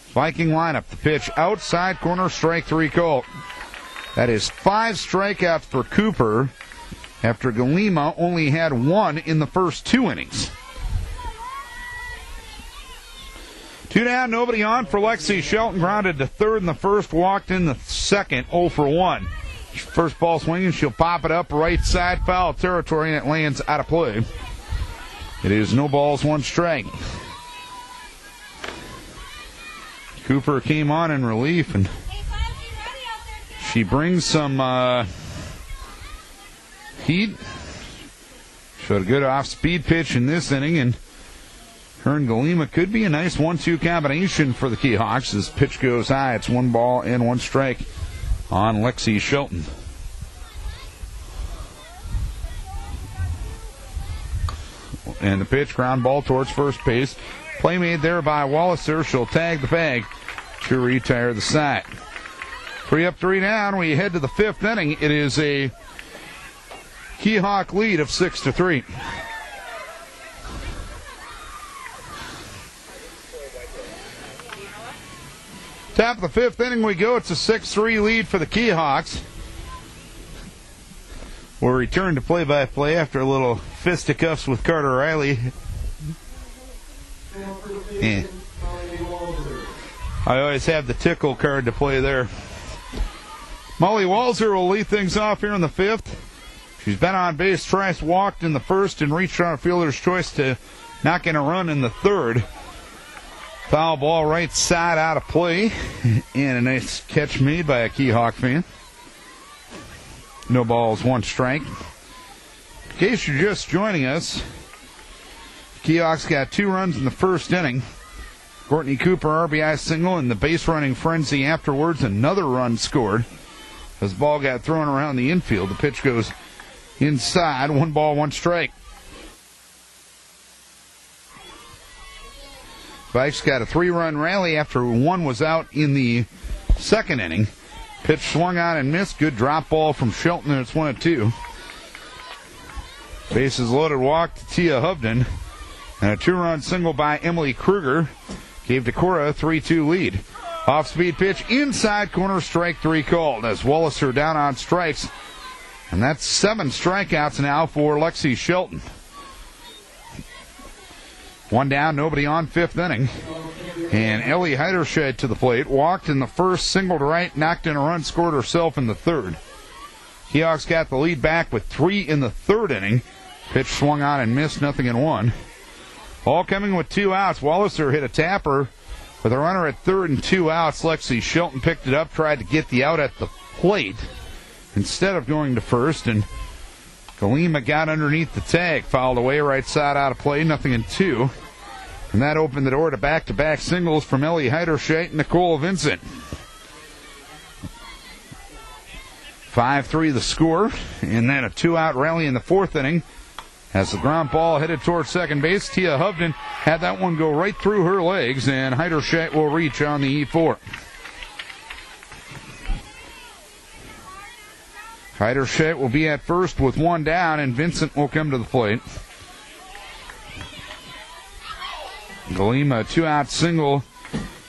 Viking lineup. The pitch outside corner, strike 3 called. That is 5 strikeouts for Cooper after Galima only had 1 in the first 2 innings. 2 down, nobody on for Lexi Shelton. Grounded to 3rd in the 1st, walked in the 2nd, 0 for 1. First ball swinging, she'll pop it up right side, foul territory, and it lands out of play. It is no balls, 1 strike. Cooper came on in relief, and she brings some heat. Showed a good off-speed pitch in this inning, and her and Galima could be a nice 1-2 combination for the Kee-Hawks. This pitch goes high. It's 1 ball and 1 strike on Lexi Shelton. And the pitch, ground ball towards first base. Play made there by Walliser. She'll tag the bag to retire the side. 3 up, 3 down. We head to the 5th inning. It is a Kee-Hawk lead of 6-3. Top of the 5th inning we go. It's a 6-3 lead for the Kee-Hawks. We'll return to play-by-play after a little fisticuffs with Carter Riley. Yeah. I always have the tickle card to play there. Molly Walzer will lead things off here in the 5th. She's been on base twice, walked in the 1st, and reached on a fielder's choice to knock in a run in the 3rd. Foul ball right side out of play, and a nice catch made by a Kee-Hawk fan. No balls, 1 strike. In case you're just joining us, Kee-Hawks got 2 runs in the 1st inning. Courtney Cooper RBI single, and the base running frenzy afterwards. Another run scored as the ball got thrown around the infield. The pitch goes inside. 1 ball, 1 strike. Vikes got a 3-run rally after 1 was out in the 2nd inning. Pitch swung on and missed. Good drop ball from Shelton, and it's 1-2. Bases loaded walk to Tia Hovden. And a 2-run single by Emily Kruger gave Decorah a 3-2 lead. Off-speed pitch, inside corner, strike 3 called as Walliser down on strikes. And that's 7 strikeouts now for Lexi Shelton. 1 down, nobody on, 5th inning. And Ellie Heiderscheid to the plate. Walked in the 1st, singled right, knocked in a run, scored herself in the 3rd. Kee-Hawks got the lead back with 3 in the 3rd inning. Pitch swung on and missed, 0-1. All coming with 2 outs. Walliser hit a tapper with a runner at 3rd and 2 outs. Lexi Shelton picked it up, tried to get the out at the plate instead of going to 1st, and Galima got underneath the tag, fouled away right side out of play, 0-2. And that opened the door to back-to-back singles from Ellie Heiderscheid and Nicole Vincent. 5-3 the score, and then a 2-out rally in the 4th inning. As the ground ball headed towards second base, Tia Hovden had that one go right through her legs, and Heiderscheid will reach on the E4. Heiderscheid will be at 1st with 1 down, and Vincent will come to the plate. Galima, a 2-out single,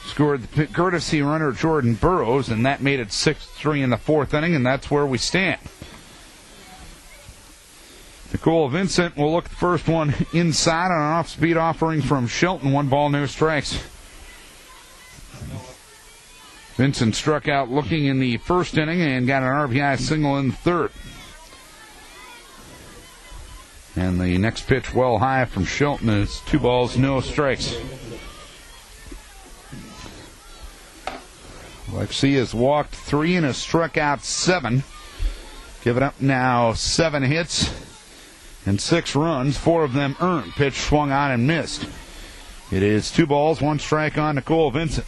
scored the courtesy runner Jordan Burrows, and that made it 6-3 in the 4th inning, and that's where we stand. Cole Vincent will look at the first one inside on an off-speed offering from Shelton. 1 ball, no strikes. Vincent struck out looking in the first inning and got an RBI single in the third. And the next pitch well high from Shelton is 2 balls, no strikes. Lexi has walked 3 and has struck out 7. Giving up now 7 hits and 6 runs, 4 of them earned. Pitch swung on and missed. It is 2 balls, 1 strike on Nicole Vincent.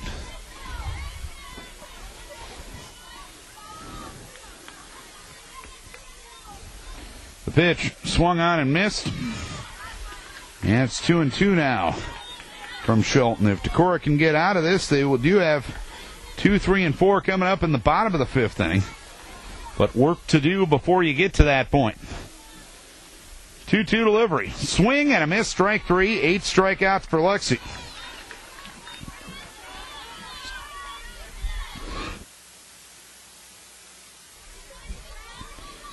The pitch swung on and missed. And it's 2-2 now from Shelton. If Decorah can get out of this, they do have 2, 3, and 4 coming up in the bottom of the 5th inning. But work to do before you get to that point. 2-2 delivery. Swing and a miss, strike 3. 8 strikeouts for Lexi.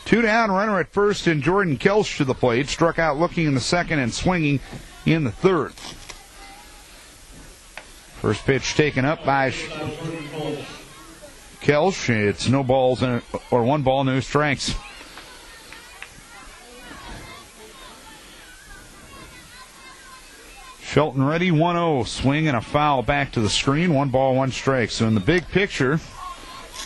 Two down, runner at first, and Jordan Kelsch to the plate. Struck out looking in the second and swinging in the third. First pitch taken up by Kelsch. It's no balls or 1 ball, no strikes. Shelton ready, 1-0. Swing and a foul back to the screen. 1 ball, 1 strike. So in the big picture,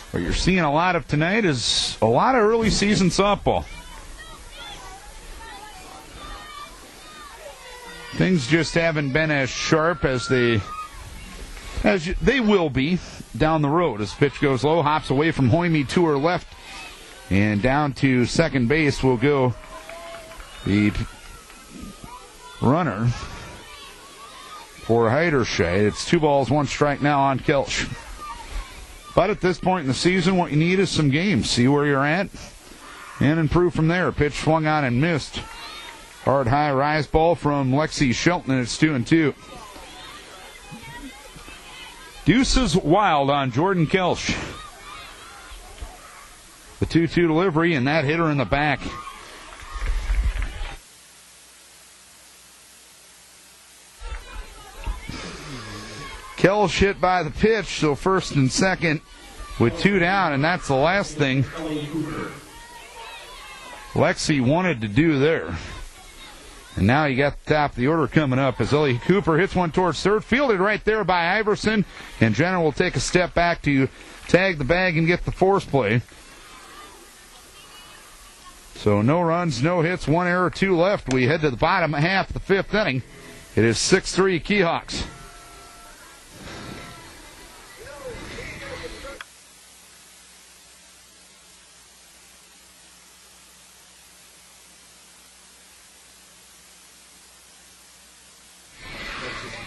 what you're seeing a lot of tonight is a lot of early season softball. Things just haven't been as sharp as they will be down the road. As the pitch goes low, hops away from Hoyme to her left, and down to second base will go the runner for Heiderscheid. It's 2 balls, 1 strike now on Kelsch. But at this point in the season, what you need is some games. See where you're at and improve from there. Pitch swung on and missed. Hard high rise ball from Lexi Shelton, and it's 2-2. Deuces wild on Jordan Kelsch. The 2-2 delivery, and that hit her in the back. Kelsch hit by the pitch, so first and second with 2 down, and that's the last thing Lexi wanted to do there. And now you got the top of the order coming up as Ellie Cooper hits one towards third, fielded right there by Iverson, and Jenner will take a step back to tag the bag and get the force play. So no runs, no hits, 1 error, 2 left. We head to the bottom half of the 5th inning. It is 6-3 Keyhawks.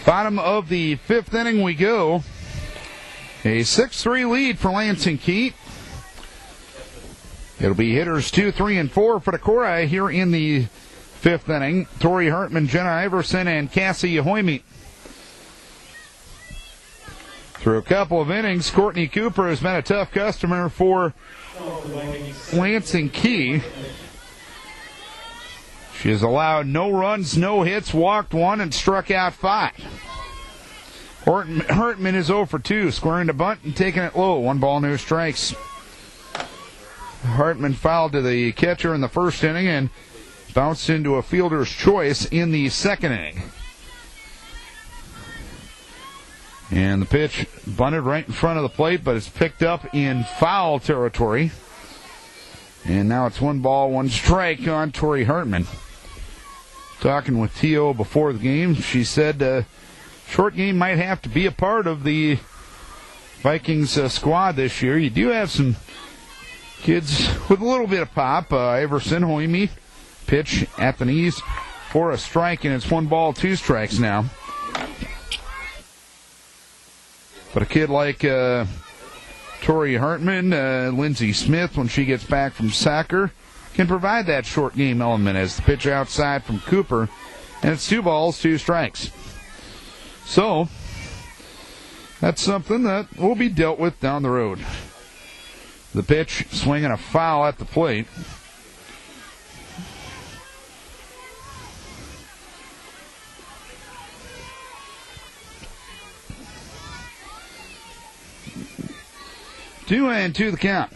Bottom of the 5th inning we go. A 6-3 lead for Lansing Kee. It'll be hitters 2, 3, and 4 for Decorah here in the 5th inning. Tori Hartman, Jenna Iverson, and Cassie Hoyme. Through a couple of innings, Courtney Cooper has been a tough customer for Lansing Kee. She has allowed no runs, no hits, walked 1, and struck out 5. Hartman is 0 for 2, squaring the bunt and taking it low. 1 ball, no strikes. Hartman fouled to the catcher in the first inning and bounced into a fielder's choice in the second inning. And the pitch bunted right in front of the plate, but it's picked up in foul territory. And now it's 1 ball, 1 strike on Tori Hartman. Talking with T.O. before the game, she said short game might have to be a part of the Vikings squad this year. You do have some kids with a little bit of pop. Iverson, Hoyme, pitch at the knees for a strike, and it's 1 ball, 2 strikes now. But a kid like Tori Hartman, Lindsey Smith, when she gets back from soccer, can provide that short game element as the pitch outside from Cooper, and it's 2 balls, 2 strikes. So, that's something that will be dealt with down the road. The pitch swinging a foul at the plate. 2-2 the count.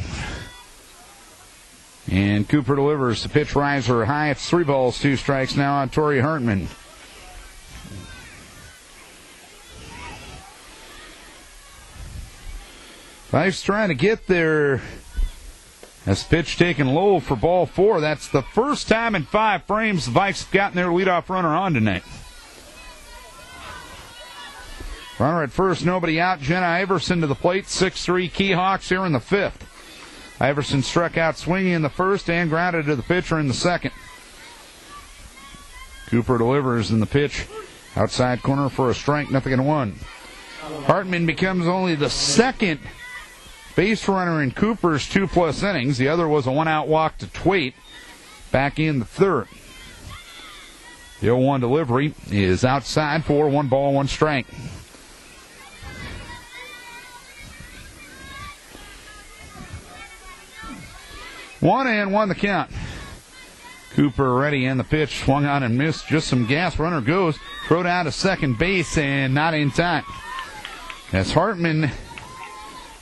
And Cooper delivers the pitch riser high. It's 3 balls, 2 strikes now on Tori Hartman. Vikes trying to get there. As pitch taken low for ball 4. That's the first time in 5 frames the Vikes have gotten their leadoff runner on tonight. Runner at first, nobody out. Jenna Iverson to the plate. 6-3 Kee-Hawks here in the 5th. Iverson struck out swinging in the first and grounded to the pitcher in the second. Cooper delivers in the pitch. Outside corner for a strike, 0-1. Hartman becomes only the second base runner in Cooper's 2+ innings. The other was a 1-out walk to Twait back in the 3rd. The 0-1 delivery is outside for 1 ball, 1 strike. One and 1 the count. Cooper ready and the pitch swung on and missed. Just some gas. Runner goes. Throw down to second base and not in time. As Hartman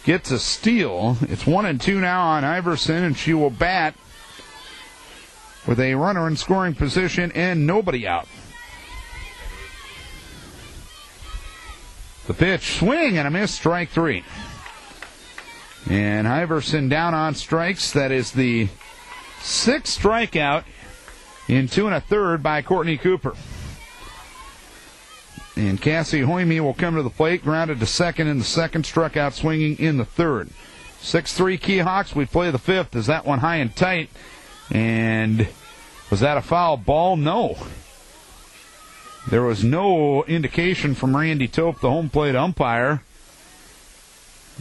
gets a steal, it's 1-2 now on Iverson, and she will bat with a runner in scoring position and nobody out. The pitch, swing and a miss, strike 3. And Iverson down on strikes. That is the 6th strikeout in 2 1/3 by Courtney Cooper. And Cassie Hoyme will come to the plate, grounded to second in the second, struck out swinging in the 3rd. 6-3 Kee-Hawks. We play the 5th. Is that one high and tight? And was that a foul ball? No. There was no indication from Randy Tope, the home plate umpire.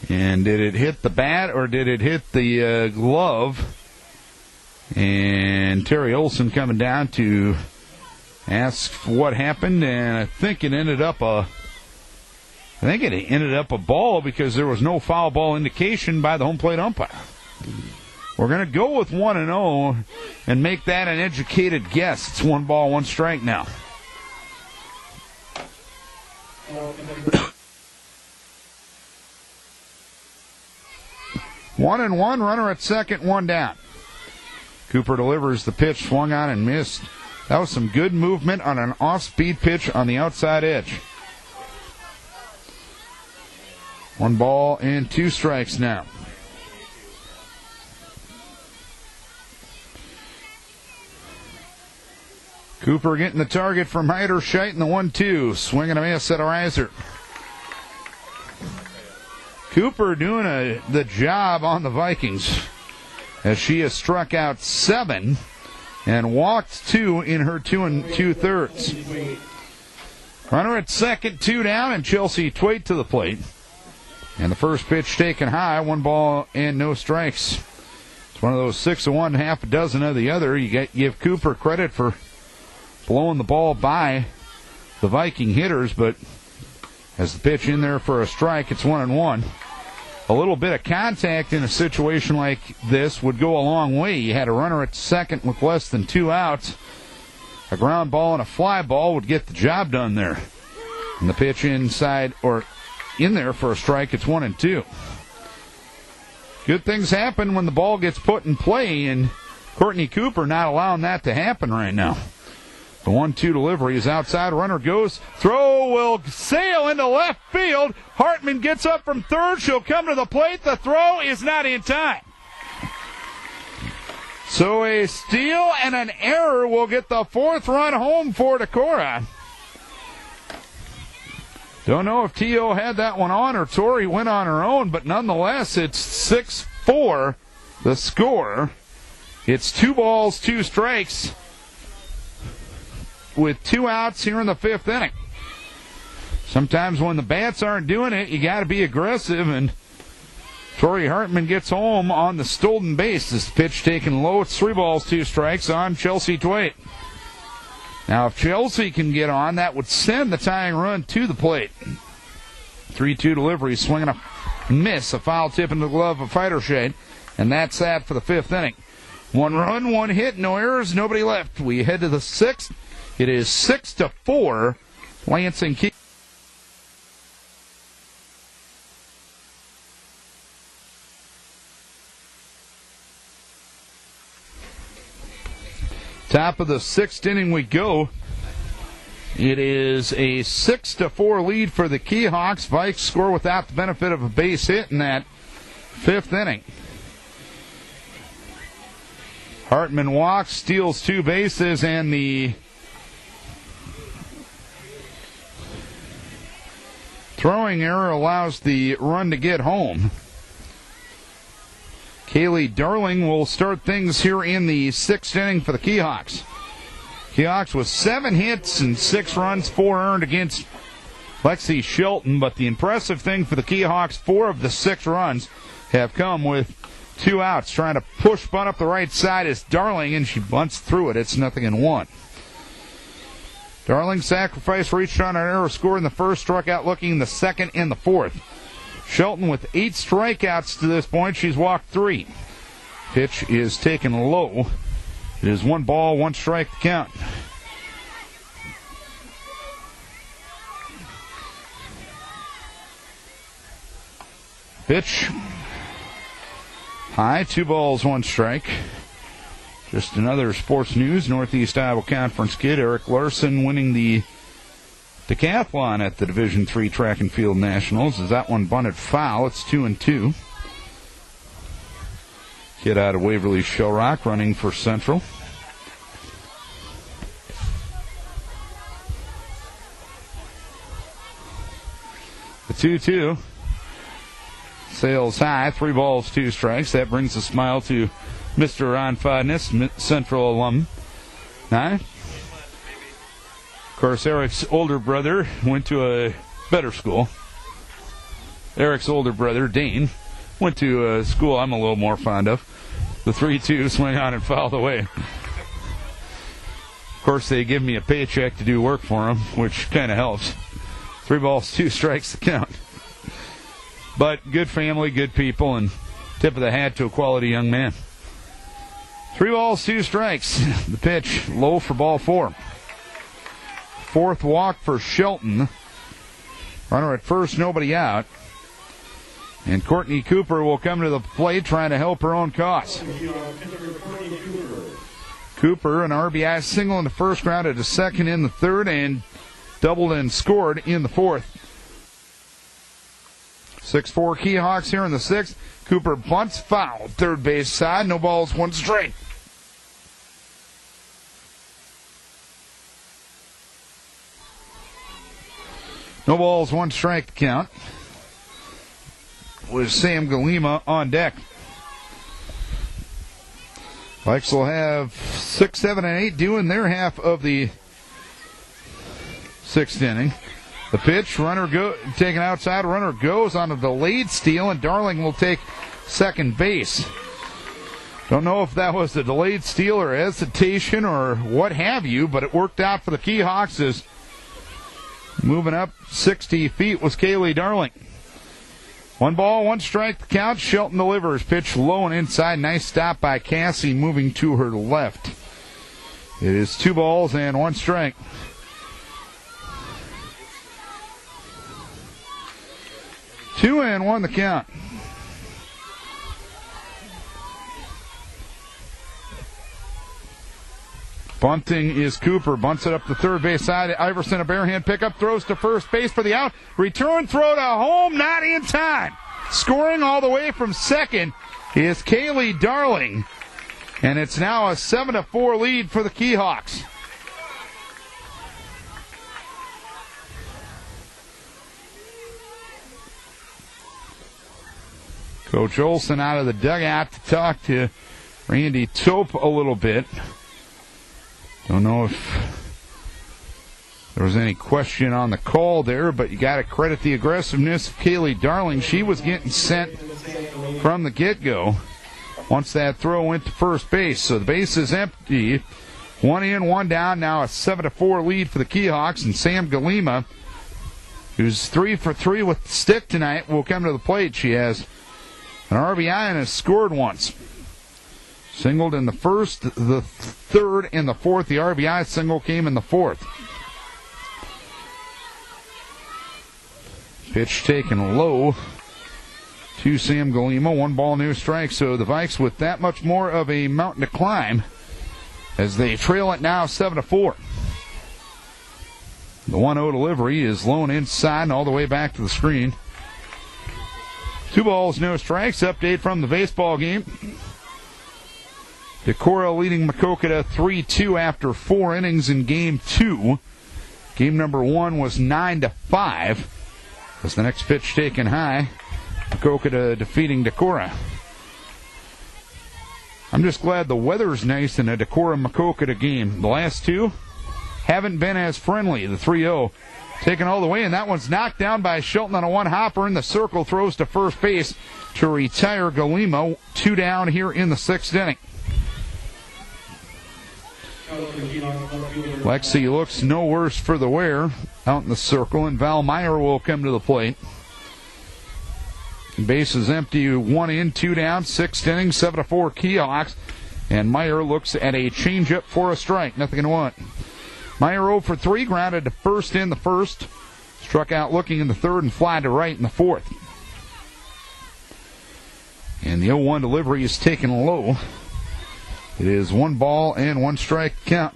And did it hit the bat or did it hit the glove? And Terry Olson coming down to ask what happened, and I think it ended up a ball because there was no foul ball indication by the home plate umpire. We're going to go with 1-0 and make that an educated guess. It's 1 ball, 1 strike now. One and 1, runner at second, 1 down. Cooper delivers the pitch, swung on and missed. That was some good movement on an off-speed pitch on the outside edge. 1 ball and 2 strikes now. Cooper getting the target from Heiderscheit in the 1-2. Swing and a miss at a riser. Cooper doing the job on the Vikings as she has struck out 7 and walked 2 in her 2 2/3. Runner at second, 2 down, and Chelsea Twait to the plate. And the first pitch taken high, 1 ball and no strikes. It's one of those 6 of one, half a dozen of the other. You give Cooper credit for blowing the ball by the Viking hitters, but as the pitch in there for a strike, it's 1-1. A little bit of contact in a situation like this would go a long way. You had a runner at second with less than 2 outs. A ground ball and a fly ball would get the job done there. And the pitch inside or in there for a strike, it's 1-2. Good things happen when the ball gets put in play, and Courtney Cooper not allowing that to happen right now. The 1-2 delivery is outside. Runner goes. Throw will sail into left field. Hartman gets up from third. She'll come to the plate. The throw is not in time. So a steal and an error will get the 4th run home for Decorah. Don't know if T.O. had that one on or Tori went on her own, but nonetheless, it's 6-4 the score. It's 2 balls, 2 strikes. With 2 outs here in the 5th inning. Sometimes when the bats aren't doing it, you got to be aggressive, and Tori Hartman gets home on the stolen base. This pitch taken low. It's 3 balls, 2 strikes on Chelsea Twait. Now, if Chelsea can get on, that would send the tying run to the plate. 3-2 delivery, swinging a miss, a foul tip into the glove of Heiderscheit, and that's that for the 5th inning. 1 run, 1 hit, no errors, nobody left. We head to the 6th. It is 6-4, Lansing Kee. Top of the 6th inning we go. It is a 6-4 lead for the Kee-Hawks. Vikes score without the benefit of a base hit in that 5th inning. Hartman walks, steals 2 bases, and the throwing error allows the run to get home. Kaylee Darling will start things here in the 6th inning for the Kee-Hawks. Kee-Hawks with 7 hits and 6 runs, 4 earned against Lexi Shelton. But the impressive thing for the Kee-Hawks, 4 of the 6 runs have come with 2 outs. Trying to push bunt up the right side is Darling, and she bunts through it. It's 0-1. Darling sacrifice, reached on an error, scored in the 1st, struck out looking in the 2nd and the 4th. Shelton with 8 strikeouts to this point. She's walked 3. Pitch is taken low. It is 1 ball, 1 strike to count. Pitch high, 2 balls, 1 strike. Just another sports news. Northeast Iowa Conference kid Eric Larson winning the decathlon at the Division III Track and Field Nationals. As that one bunted foul, it's 2-2. Kid out of Waverly Shell Rock running for Central. The 2-2. Sails high, 3 balls, 2 strikes. That brings a smile to Mr. Ron Fodness, Central alum. Of course, Eric's older brother went to a better school. Eric's older brother, Dane, went to a school I'm a little more fond of. The 3-2 swing on and fouled away. Of course, they give me a paycheck to do work for them, which kind of helps. 3 balls, 2 strikes to count. But good family, good people, and tip of the hat to a quality young man. 3 balls, 2 strikes. The pitch low for ball 4. 4th walk for Shelton. Runner at first, nobody out. And Courtney Cooper will come to the plate trying to help her own cause. Cooper, an RBI single in the 1st, grounded to 2nd in the 3rd, and doubled and scored in the 4th. 6-4 Kee-Hawks here in the 6th. Cooper bunts, foul. 3rd base side, no balls, 1 strike. No balls, 1 strike to count. With Sam Galima on deck. Vikes will have 6, 7, and 8 doing their half of the 6th inning. The pitch, runner taken outside, runner goes on a delayed steal, and Darling will take 2nd base. Don't know if that was a delayed steal or hesitation or what have you, but it worked out for the Kee-Hawks as moving up 60 feet was Kaylee Darling. 1 ball, 1 strike to count. Shelton delivers. Pitch low and inside. Nice stop by Cassie moving to her left. It is 2 balls and 1 strike. Two and 1 the count. Bunting is Cooper. Bunts it up the 3rd base side. Iverson, a barehand pickup, throws to 1st base for the out. Return throw to home, not in time. Scoring all the way from 2nd is Kaylee Darling. And it's now a 7-4 lead for the Kee-Hawks. Coach Olson out of the dugout to talk to Randy Tope a little bit. Don't know if there was any question on the call there, but you got to credit the aggressiveness of Kaylee Darling. She was getting sent from the get-go once that throw went to 1st base. So the base is empty. 1 in, 1 down. Now a 7-4 lead for the Kee-Hawks. And Sam Galima, who's 3 for 3 with the stick tonight, will come to the plate. She has an RBI and has scored once. Singled in the 1st, the 3rd, and the 4th. The RBI single came in the 4th. Pitch taken low to Sam Galima. 1 ball, no strike. So the Vikes with that much more of a mountain to climb as they trail it now 7-4. The 1-0 delivery is low and inside and all the way back to the screen. 2 balls, no strikes. Update from the baseball game. Decorah leading Maquoketa 3-2 after 4 innings in Game 2. Game number 1 was 9-5. As the next pitch taken high, Maquoketa defeating Decorah. I'm just glad the weather's nice in a Decorah-Maquoketa game. The last 2 haven't been as friendly. The 3-0 taken all the way, and that one's knocked down by Shelton on a one-hopper in the circle, throws to first base to retire Galima. 2 down here in the 6th inning. Lexi looks no worse for the wear out in the circle, and Val Meyer will come to the plate. Base is empty, 1 in, 2 down, 6th inning, 7-4 Kee-Hawks, and Meyer looks at a changeup for a strike, nothing in 1. Meyer 0 for 3, grounded to first in the first, struck out looking in the third, and fly to right in the fourth. And the 0-1 delivery is taken low. It is 1 ball and 1 strike count.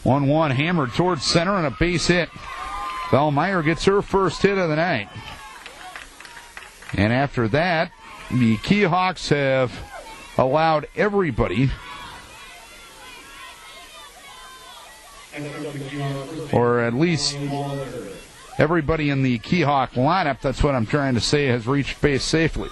One hammered towards center and a base hit. Val Meyer gets her first hit of the night. And after that, the Kee-Hawks have allowed everybody, or at least everybody in the Kee-Hawk lineup, that's what I'm trying to say, has reached base safely.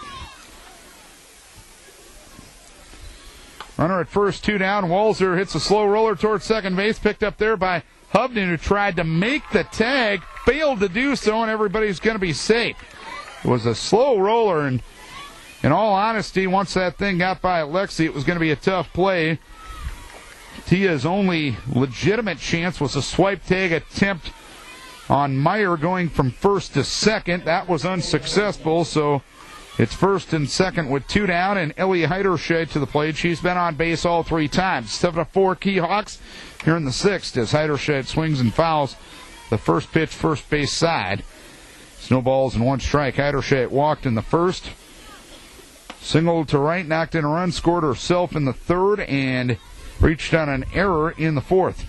Runner at first, 2 down. Walzer hits a slow roller towards second base, picked up there by Hubden, who tried to make the tag, failed to do so, and everybody's going to be safe. It was a slow roller, and in all honesty, once that thing got by Alexi, it was going to be a tough play. Tia's only legitimate chance was a swipe tag attempt on Meyer going from first to second. That was unsuccessful, so it's first and second with 2 down, and Ellie Heiderscheid to the plate. She's been on base all 3 times. 7-4 Kee-Hawks here in the 6th as Heiderscheid swings and fouls the first pitch first base side. Snowballs and 1 strike. Heiderscheid walked in the first. Singled to right, knocked in a run, scored herself in the 3rd, and reached on an error in the 4th.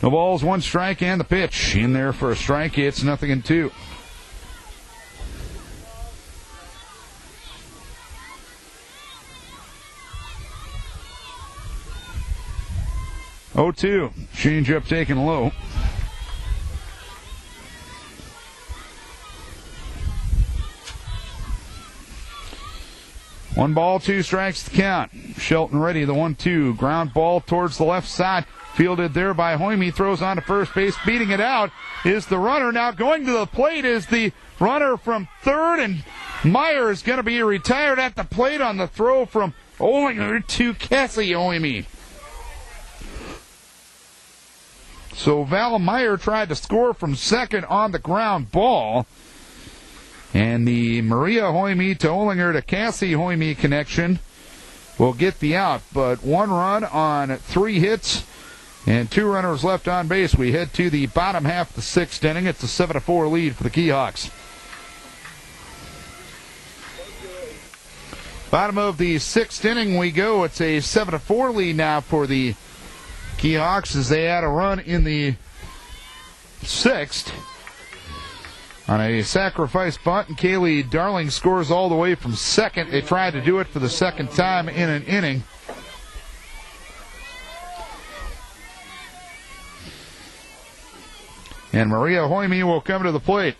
No balls, 1 strike, and the pitch. In there for a strike. It's 0-2. Oh-2. Change-up taken low. One ball, 2 strikes to count. Shelton ready, the 1-2. Ground ball towards the left side. Fielded there by Hoyme. Throws on to first base. Beating it out is the runner. Now going to the plate is the runner from third. And Meyer is going to be retired at the plate on the throw from Olinger to Cassie Hoyme. So Val Meyer tried to score from second on the ground ball. And the Maria Hoyme to Olinger to Cassie Hoyme connection will get the out. But 1 run on 3 hits and 2 runners left on base. We head to the bottom half of the 6th inning. It's a 7-4 lead for the Kee-Hawks. Bottom of the 6th inning we go. It's a 7-4 lead now for the Kee-Hawks as they add a run in the 6th. On a sacrifice bunt, and Kaylee Darling scores all the way from second. They tried to do it for the 2nd time in an inning. And Maria Hoyme will come to the plate.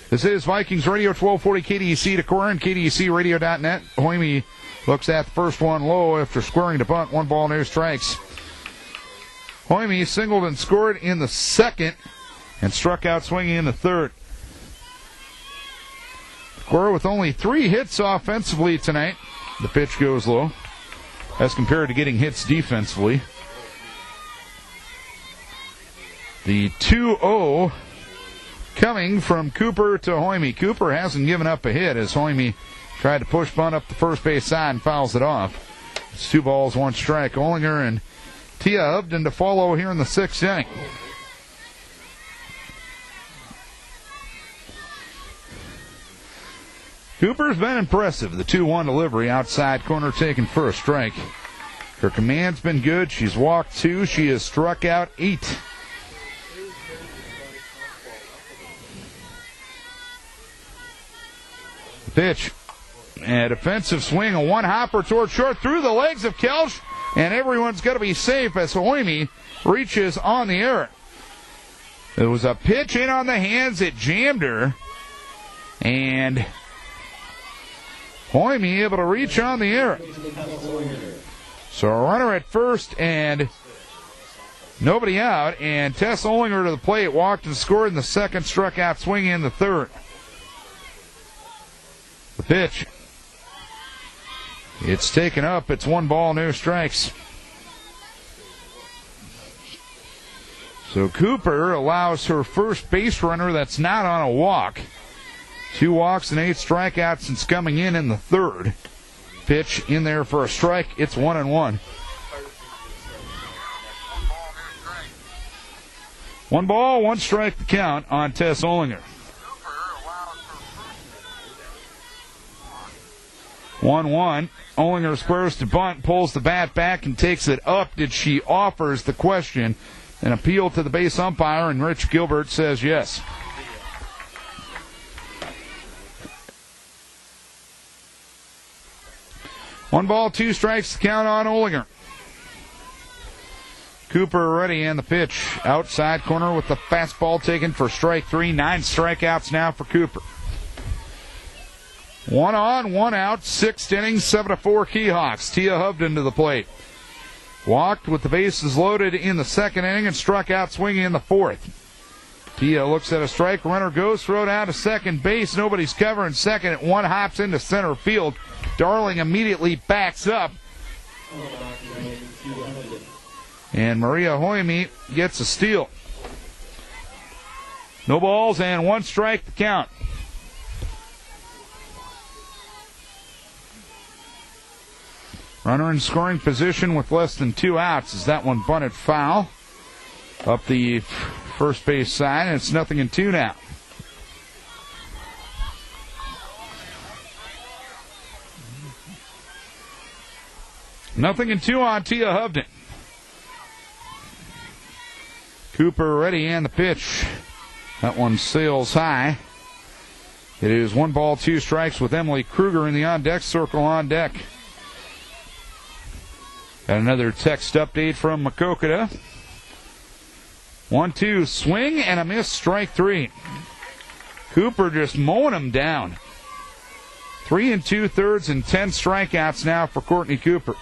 This is Vikings Radio, 1240 KDEC Decorah and KDECradio.net. Hoyme looks at the first one low after squaring to bunt. 1 ball, no strikes. Hoyme singled and scored in the 2nd and struck out swinging in the 3rd. Decorah with only 3 hits offensively tonight. The pitch goes low as compared to getting hits defensively. The 2-0 coming from Cooper to Hoyme. Cooper hasn't given up a hit as Hoyme tried to push bunt up the first base side and fouls it off. It's 2 balls, 1 strike. Olinger and Tia Hubden to follow here in the 6th inning. Cooper's been impressive. The 2-1 delivery outside corner taken for a strike. Her command's been good. She's walked 2. She has struck out 8. The pitch. A defensive swing. A one-hopper toward short through the legs of Kelch. And everyone's got to be safe as Hoyme reaches on the error. It was a pitch in on the hands. It jammed her. And Hoyme able to reach on the error. So a runner at first and nobody out. And Tess Olinger to the plate, walked and scored in the second, struck out swinging in the third. The pitch. It's taken up. It's 1 ball, no strikes. So Cooper allows her first base runner that's not on a walk. 2 walks and 8 strikeouts since coming in the third. Pitch in there for a strike. It's 1-1. 1 ball, 1 strike the count on Tess Olinger. 1-1. Olinger squares to bunt, pulls the bat back and takes it up. Did she offers the question? An appeal to the base umpire, and Rich Gilbert says yes. One ball, 2 strikes, count on Olinger. Cooper ready and the pitch. Outside corner with the fastball taken for strike 3. 9 strikeouts now for Cooper. 1 on, 1 out, 6th inning, 7-4 Keyhawks. Tia Hovden to the plate. Walked with the bases loaded in the 2nd inning and struck out swinging in the 4th. Tia looks at a strike, runner goes, throw down to second base. Nobody's covering second. 1 hops into center field. Darling immediately backs up. And Maria Hoyme gets a steal. No balls and 1 strike to count. Runner in scoring position with less than 2 outs as that one bunted foul up the first base side, and it's 0-2 now. Nothing and 2 on Tia Hovden. Cooper ready and the pitch. That one sails high. It is 1 ball, 2 strikes with Emily Kruger in the on-deck circle on deck. Got another text update from Makokata. 1-2 swing and a miss, strike 3. Cooper just mowing him down. 3 2/3 and 10 strikeouts now for Courtney Cooper.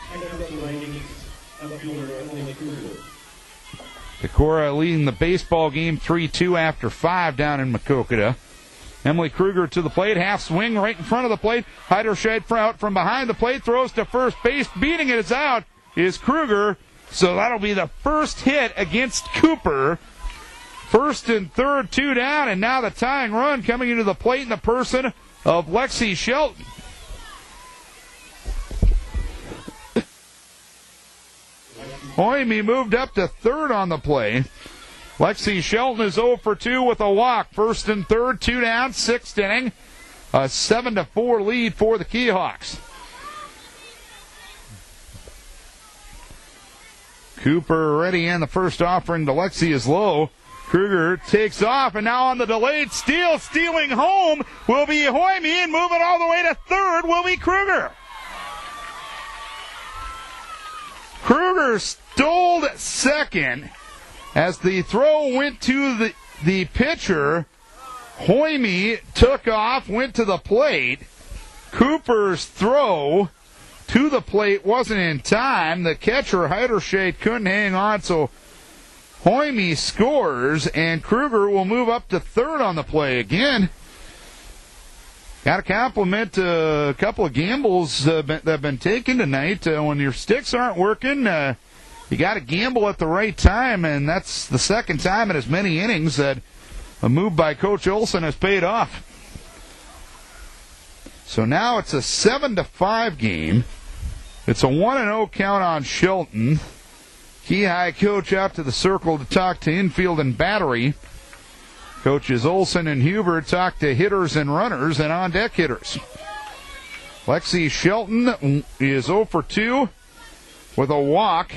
Decorah leading the baseball game 3-2 after 5 down in Makokata. Emily Kruger to the plate, half swing right in front of the plate. Heiderscheid out from behind the plate, throws to first base, beating it is out is Kruger. So that'll be the first hit against Cooper. 1st and 3rd, 2 down, and now the tying run coming into the plate in the person of Lexi Shelton. Hoyme moved up to 3rd on the play. Lexi Shelton is 0 for 2 with a walk. 1st and 3rd, 2 down, 6th inning. A 7-4 lead for the Keyhawks. Cooper ready, and the first offering to Lexi is low. Kruger takes off, and now on the delayed steal, stealing home will be Hoyme, and moving all the way to 3rd will be Kruger. Kruger stole 2nd as the throw went to the pitcher. Hoyme took off, went to the plate. Cooper's throw to the plate wasn't in time. The catcher, Heiderscheid, couldn't hang on, so Hoyme scores, and Kruger will move up to 3rd on the play again. Got to compliment a couple of gambles that have been taken tonight. When your sticks aren't working, you got to gamble at the right time, and that's the 2nd time in as many innings that a move by Coach Olson has paid off. So now it's a 7-5 game. It's a 1-0 count on Shelton. Key High coach out to the circle to talk to infield and battery. Coaches Olson and Huber talk to hitters and runners and on-deck hitters. Lexi Shelton is 0 for 2 with a walk.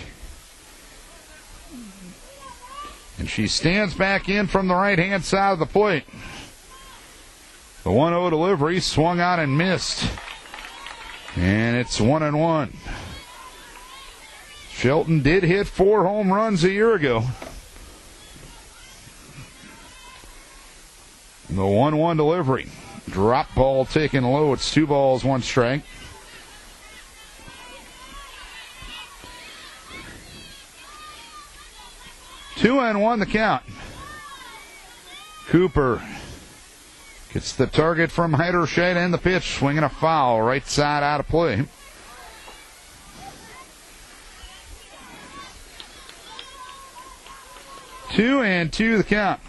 And she stands back in from the right-hand side of the plate. The 1-0 delivery swung on and missed. And it's 1-1. Shelton did hit 4 home runs a year ago. The 1-1 delivery. Drop ball taken low. It's 2 balls, 1 strike. Two and 1 the count. Cooper gets the target from Heiderscheid and the pitch. Swinging a foul. Right side out of play. Two and 2 the count.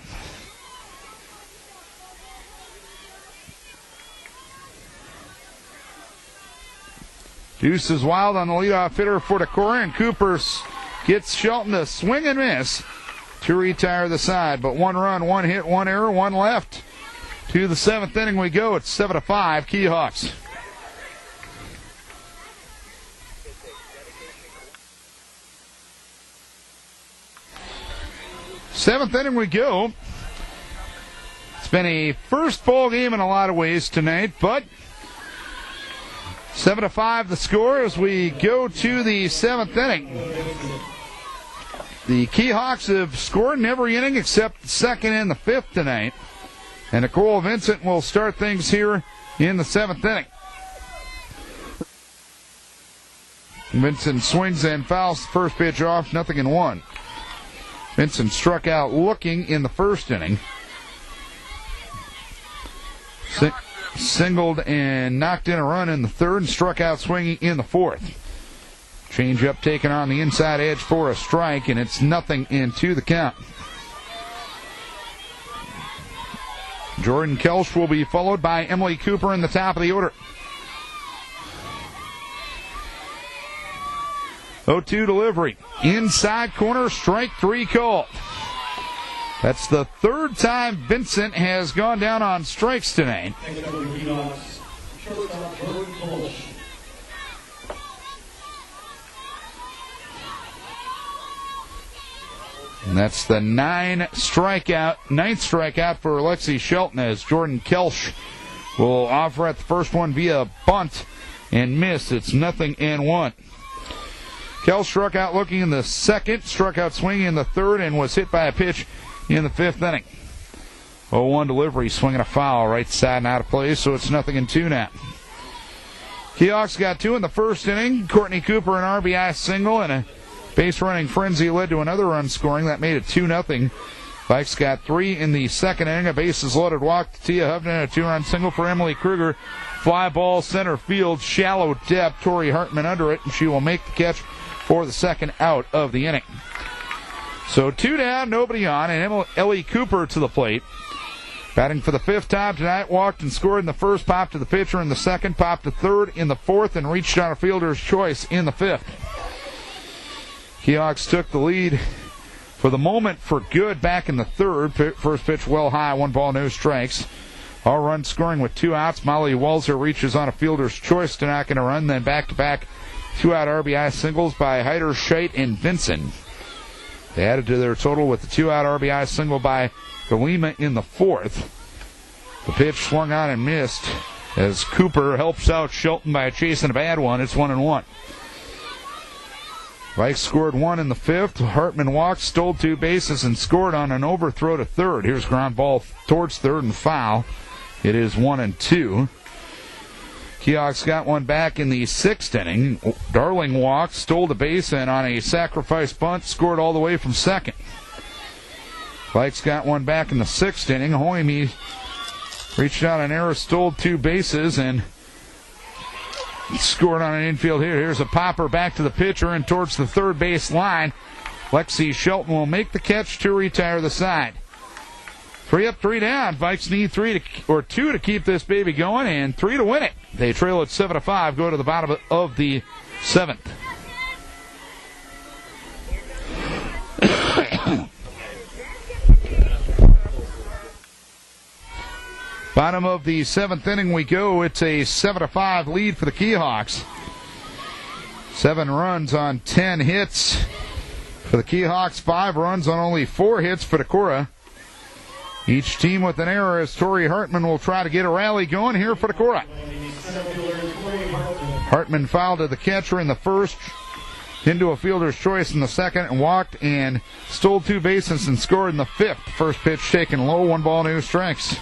Deuce is wild on the leadoff hitter for Decorah, and Cooper gets Shelton to swing and miss to retire the side. But 1 run, 1 hit, 1 error, 1 left. To the 7th inning we go. It's 7-5 Keyhawks. Seventh inning we go. It's been a first ball game in a lot of ways tonight, but 7-5 the score as we go to the 7th inning. The Keyhawks have scored in every inning except the 2nd and the 5th tonight. And Nicole Vincent will start things here in the 7th inning. Vincent swings and fouls the first pitch off, 0-1. Vincent struck out looking in the 1st inning. Singled and knocked in a run in the 3rd and struck out swinging in the 4th. Change-up taken on the inside edge for a strike, and it's 0-2 the count. Jordan Kelsch will be followed by Emily Cooper in the top of the order. 0-2 delivery. Inside corner, strike 3 called. That's the 3rd time Vincent has gone down on strikes tonight. And that's the 9th strikeout for Lexi Shelton, as Jordan Kelsch will offer at the first one via bunt and miss. It's 0-1. Kelsch struck out looking in the 2nd, struck out swinging in the 3rd, and was hit by a pitch in the 5th inning. 0-1 delivery, swinging a foul right side and out of play, so it's 0-2 now. Keyhawks got 2 in the 1st inning. Courtney Cooper, an RBI single, and a base running frenzy led to another run scoring. That made it 2-0. Vikes got 3 in the 2nd inning. A bases loaded walk to Tia Hovden, a 2-run single for Emily Kruger. Fly ball center field, shallow depth. Tori Hartman under it, and she will make the catch for the 2nd out of the inning. So 2 down, nobody on, and Ellie Cooper to the plate. Batting for the 5th time tonight, walked and scored in the 1st, popped to the pitcher in the 2nd, popped to 3rd in the 4th, and reached on a fielder's choice in the 5th. Keyhawks took the lead for the moment for good back in the 3rd. First pitch well high, 1 ball, no strikes. All run scoring with 2 outs. Molly Walzer reaches on a fielder's choice to knock in a run, then back-to-back 2-out RBI singles by Heiderscheid and Vinson. They added to their total with the 2-out RBI single by Galima in the 4th. The pitch swung on and missed as Cooper helps out Shelton by chasing a bad one. It's 1-1. Vikes scored 1 in the 5th. Hartman walked, stole 2 bases, and scored on an overthrow to 3rd. Here's ground ball towards 3rd and foul. It is 1-2. Keyhawks got one back in the 6th inning. Darling walked, stole the base, and on a sacrifice bunt, scored all the way from 2nd. Vikes got one back in the 6th inning. Hoime reached out an error, stole 2 bases, and scored on an infield hit. Here's a popper back to the pitcher and towards the 3rd base line. Lexi Shelton will make the catch to retire the side. 3 up, 3 down. Vikes need 2 to keep this baby going, and 3 to win it. They trail at 7-5, go to the bottom of the 7th. Bottom of the 7th inning we go. It's a 7-5 lead for the Kee-Hawks. 7 runs on 10 hits for the Kee-Hawks. 5 runs on only 4 hits for Decorah. Each team with an error as Tori Hartman will try to get a rally going here for Decorah. Hartman fouled to the catcher in the first, into a fielder's choice in the second, and walked and stole 2 bases and scored in the 5th. First pitch taken low, 1 ball, no strikes.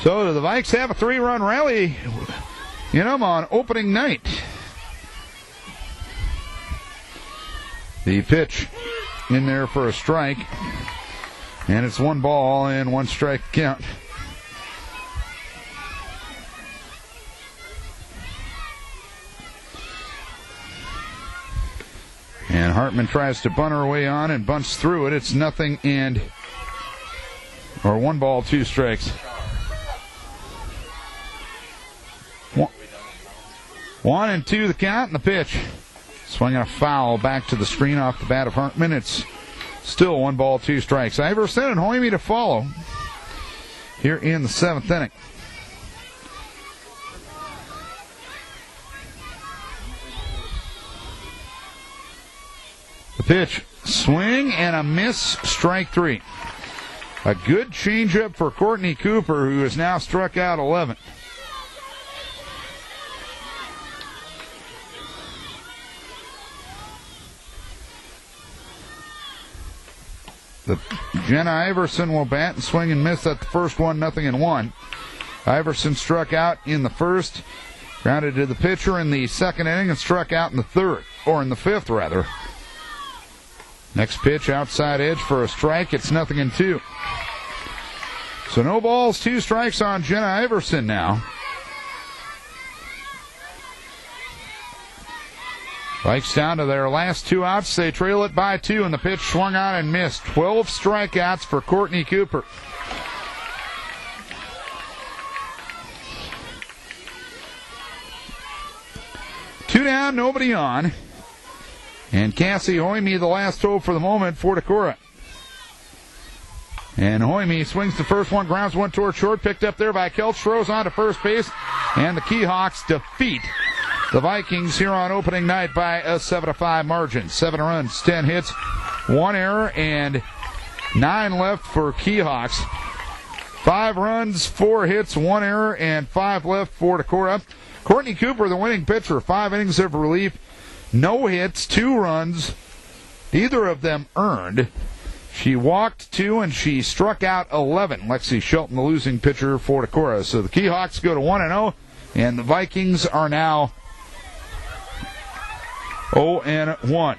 So the Vikes have a 3-run rally in them on opening night. The pitch in there for a strike, and it's 1 ball and 1 strike count. And Hartman tries to bunt her way on and bunts through it. It's 1 ball, 2 strikes. 1-2 the count and the pitch. Swinging a foul back to the screen off the bat of Hartman. It's still 1 ball, 2 strikes. Iverson and Hoyme to follow here in the 7th inning. The pitch, swing and a miss, strike 3. A good changeup for Courtney Cooper, who has now struck out 11. Jenna Iverson will bat and swing and miss at the first one, 0-1. Iverson struck out in the first, grounded to the pitcher in the 2nd inning, and struck out in the 5th rather. Next pitch, outside edge for a strike. It's 0-2. So no balls, 2 strikes on Jenna Iverson now. Vikes down to their last 2 outs. They trail it by 2, and the pitch swung on and missed. 12 strikeouts for Courtney Cooper. Two down, nobody on. And Cassie Hoyme, the last hope for the moment for Decorah. And Hoyme swings the first one, grounds one toward short, picked up there by Kelch, throws on to first base, and the Kee-Hawks defeat the Vikings here on opening night by a 7-5 margin. 7 runs, 10 hits, 1 error, and 9 left for Kee-Hawks. 5 runs, 4 hits, 1 error, and 5 left for Decorah. Courtney Cooper, the winning pitcher, 5 innings of relief, no hits, 2 runs, neither of them earned. She walked 2 and she struck out 11. Lexi Shelton, the losing pitcher for Decorah. So the Kee-Hawks go to 1-0, and the Vikings are now 0-1.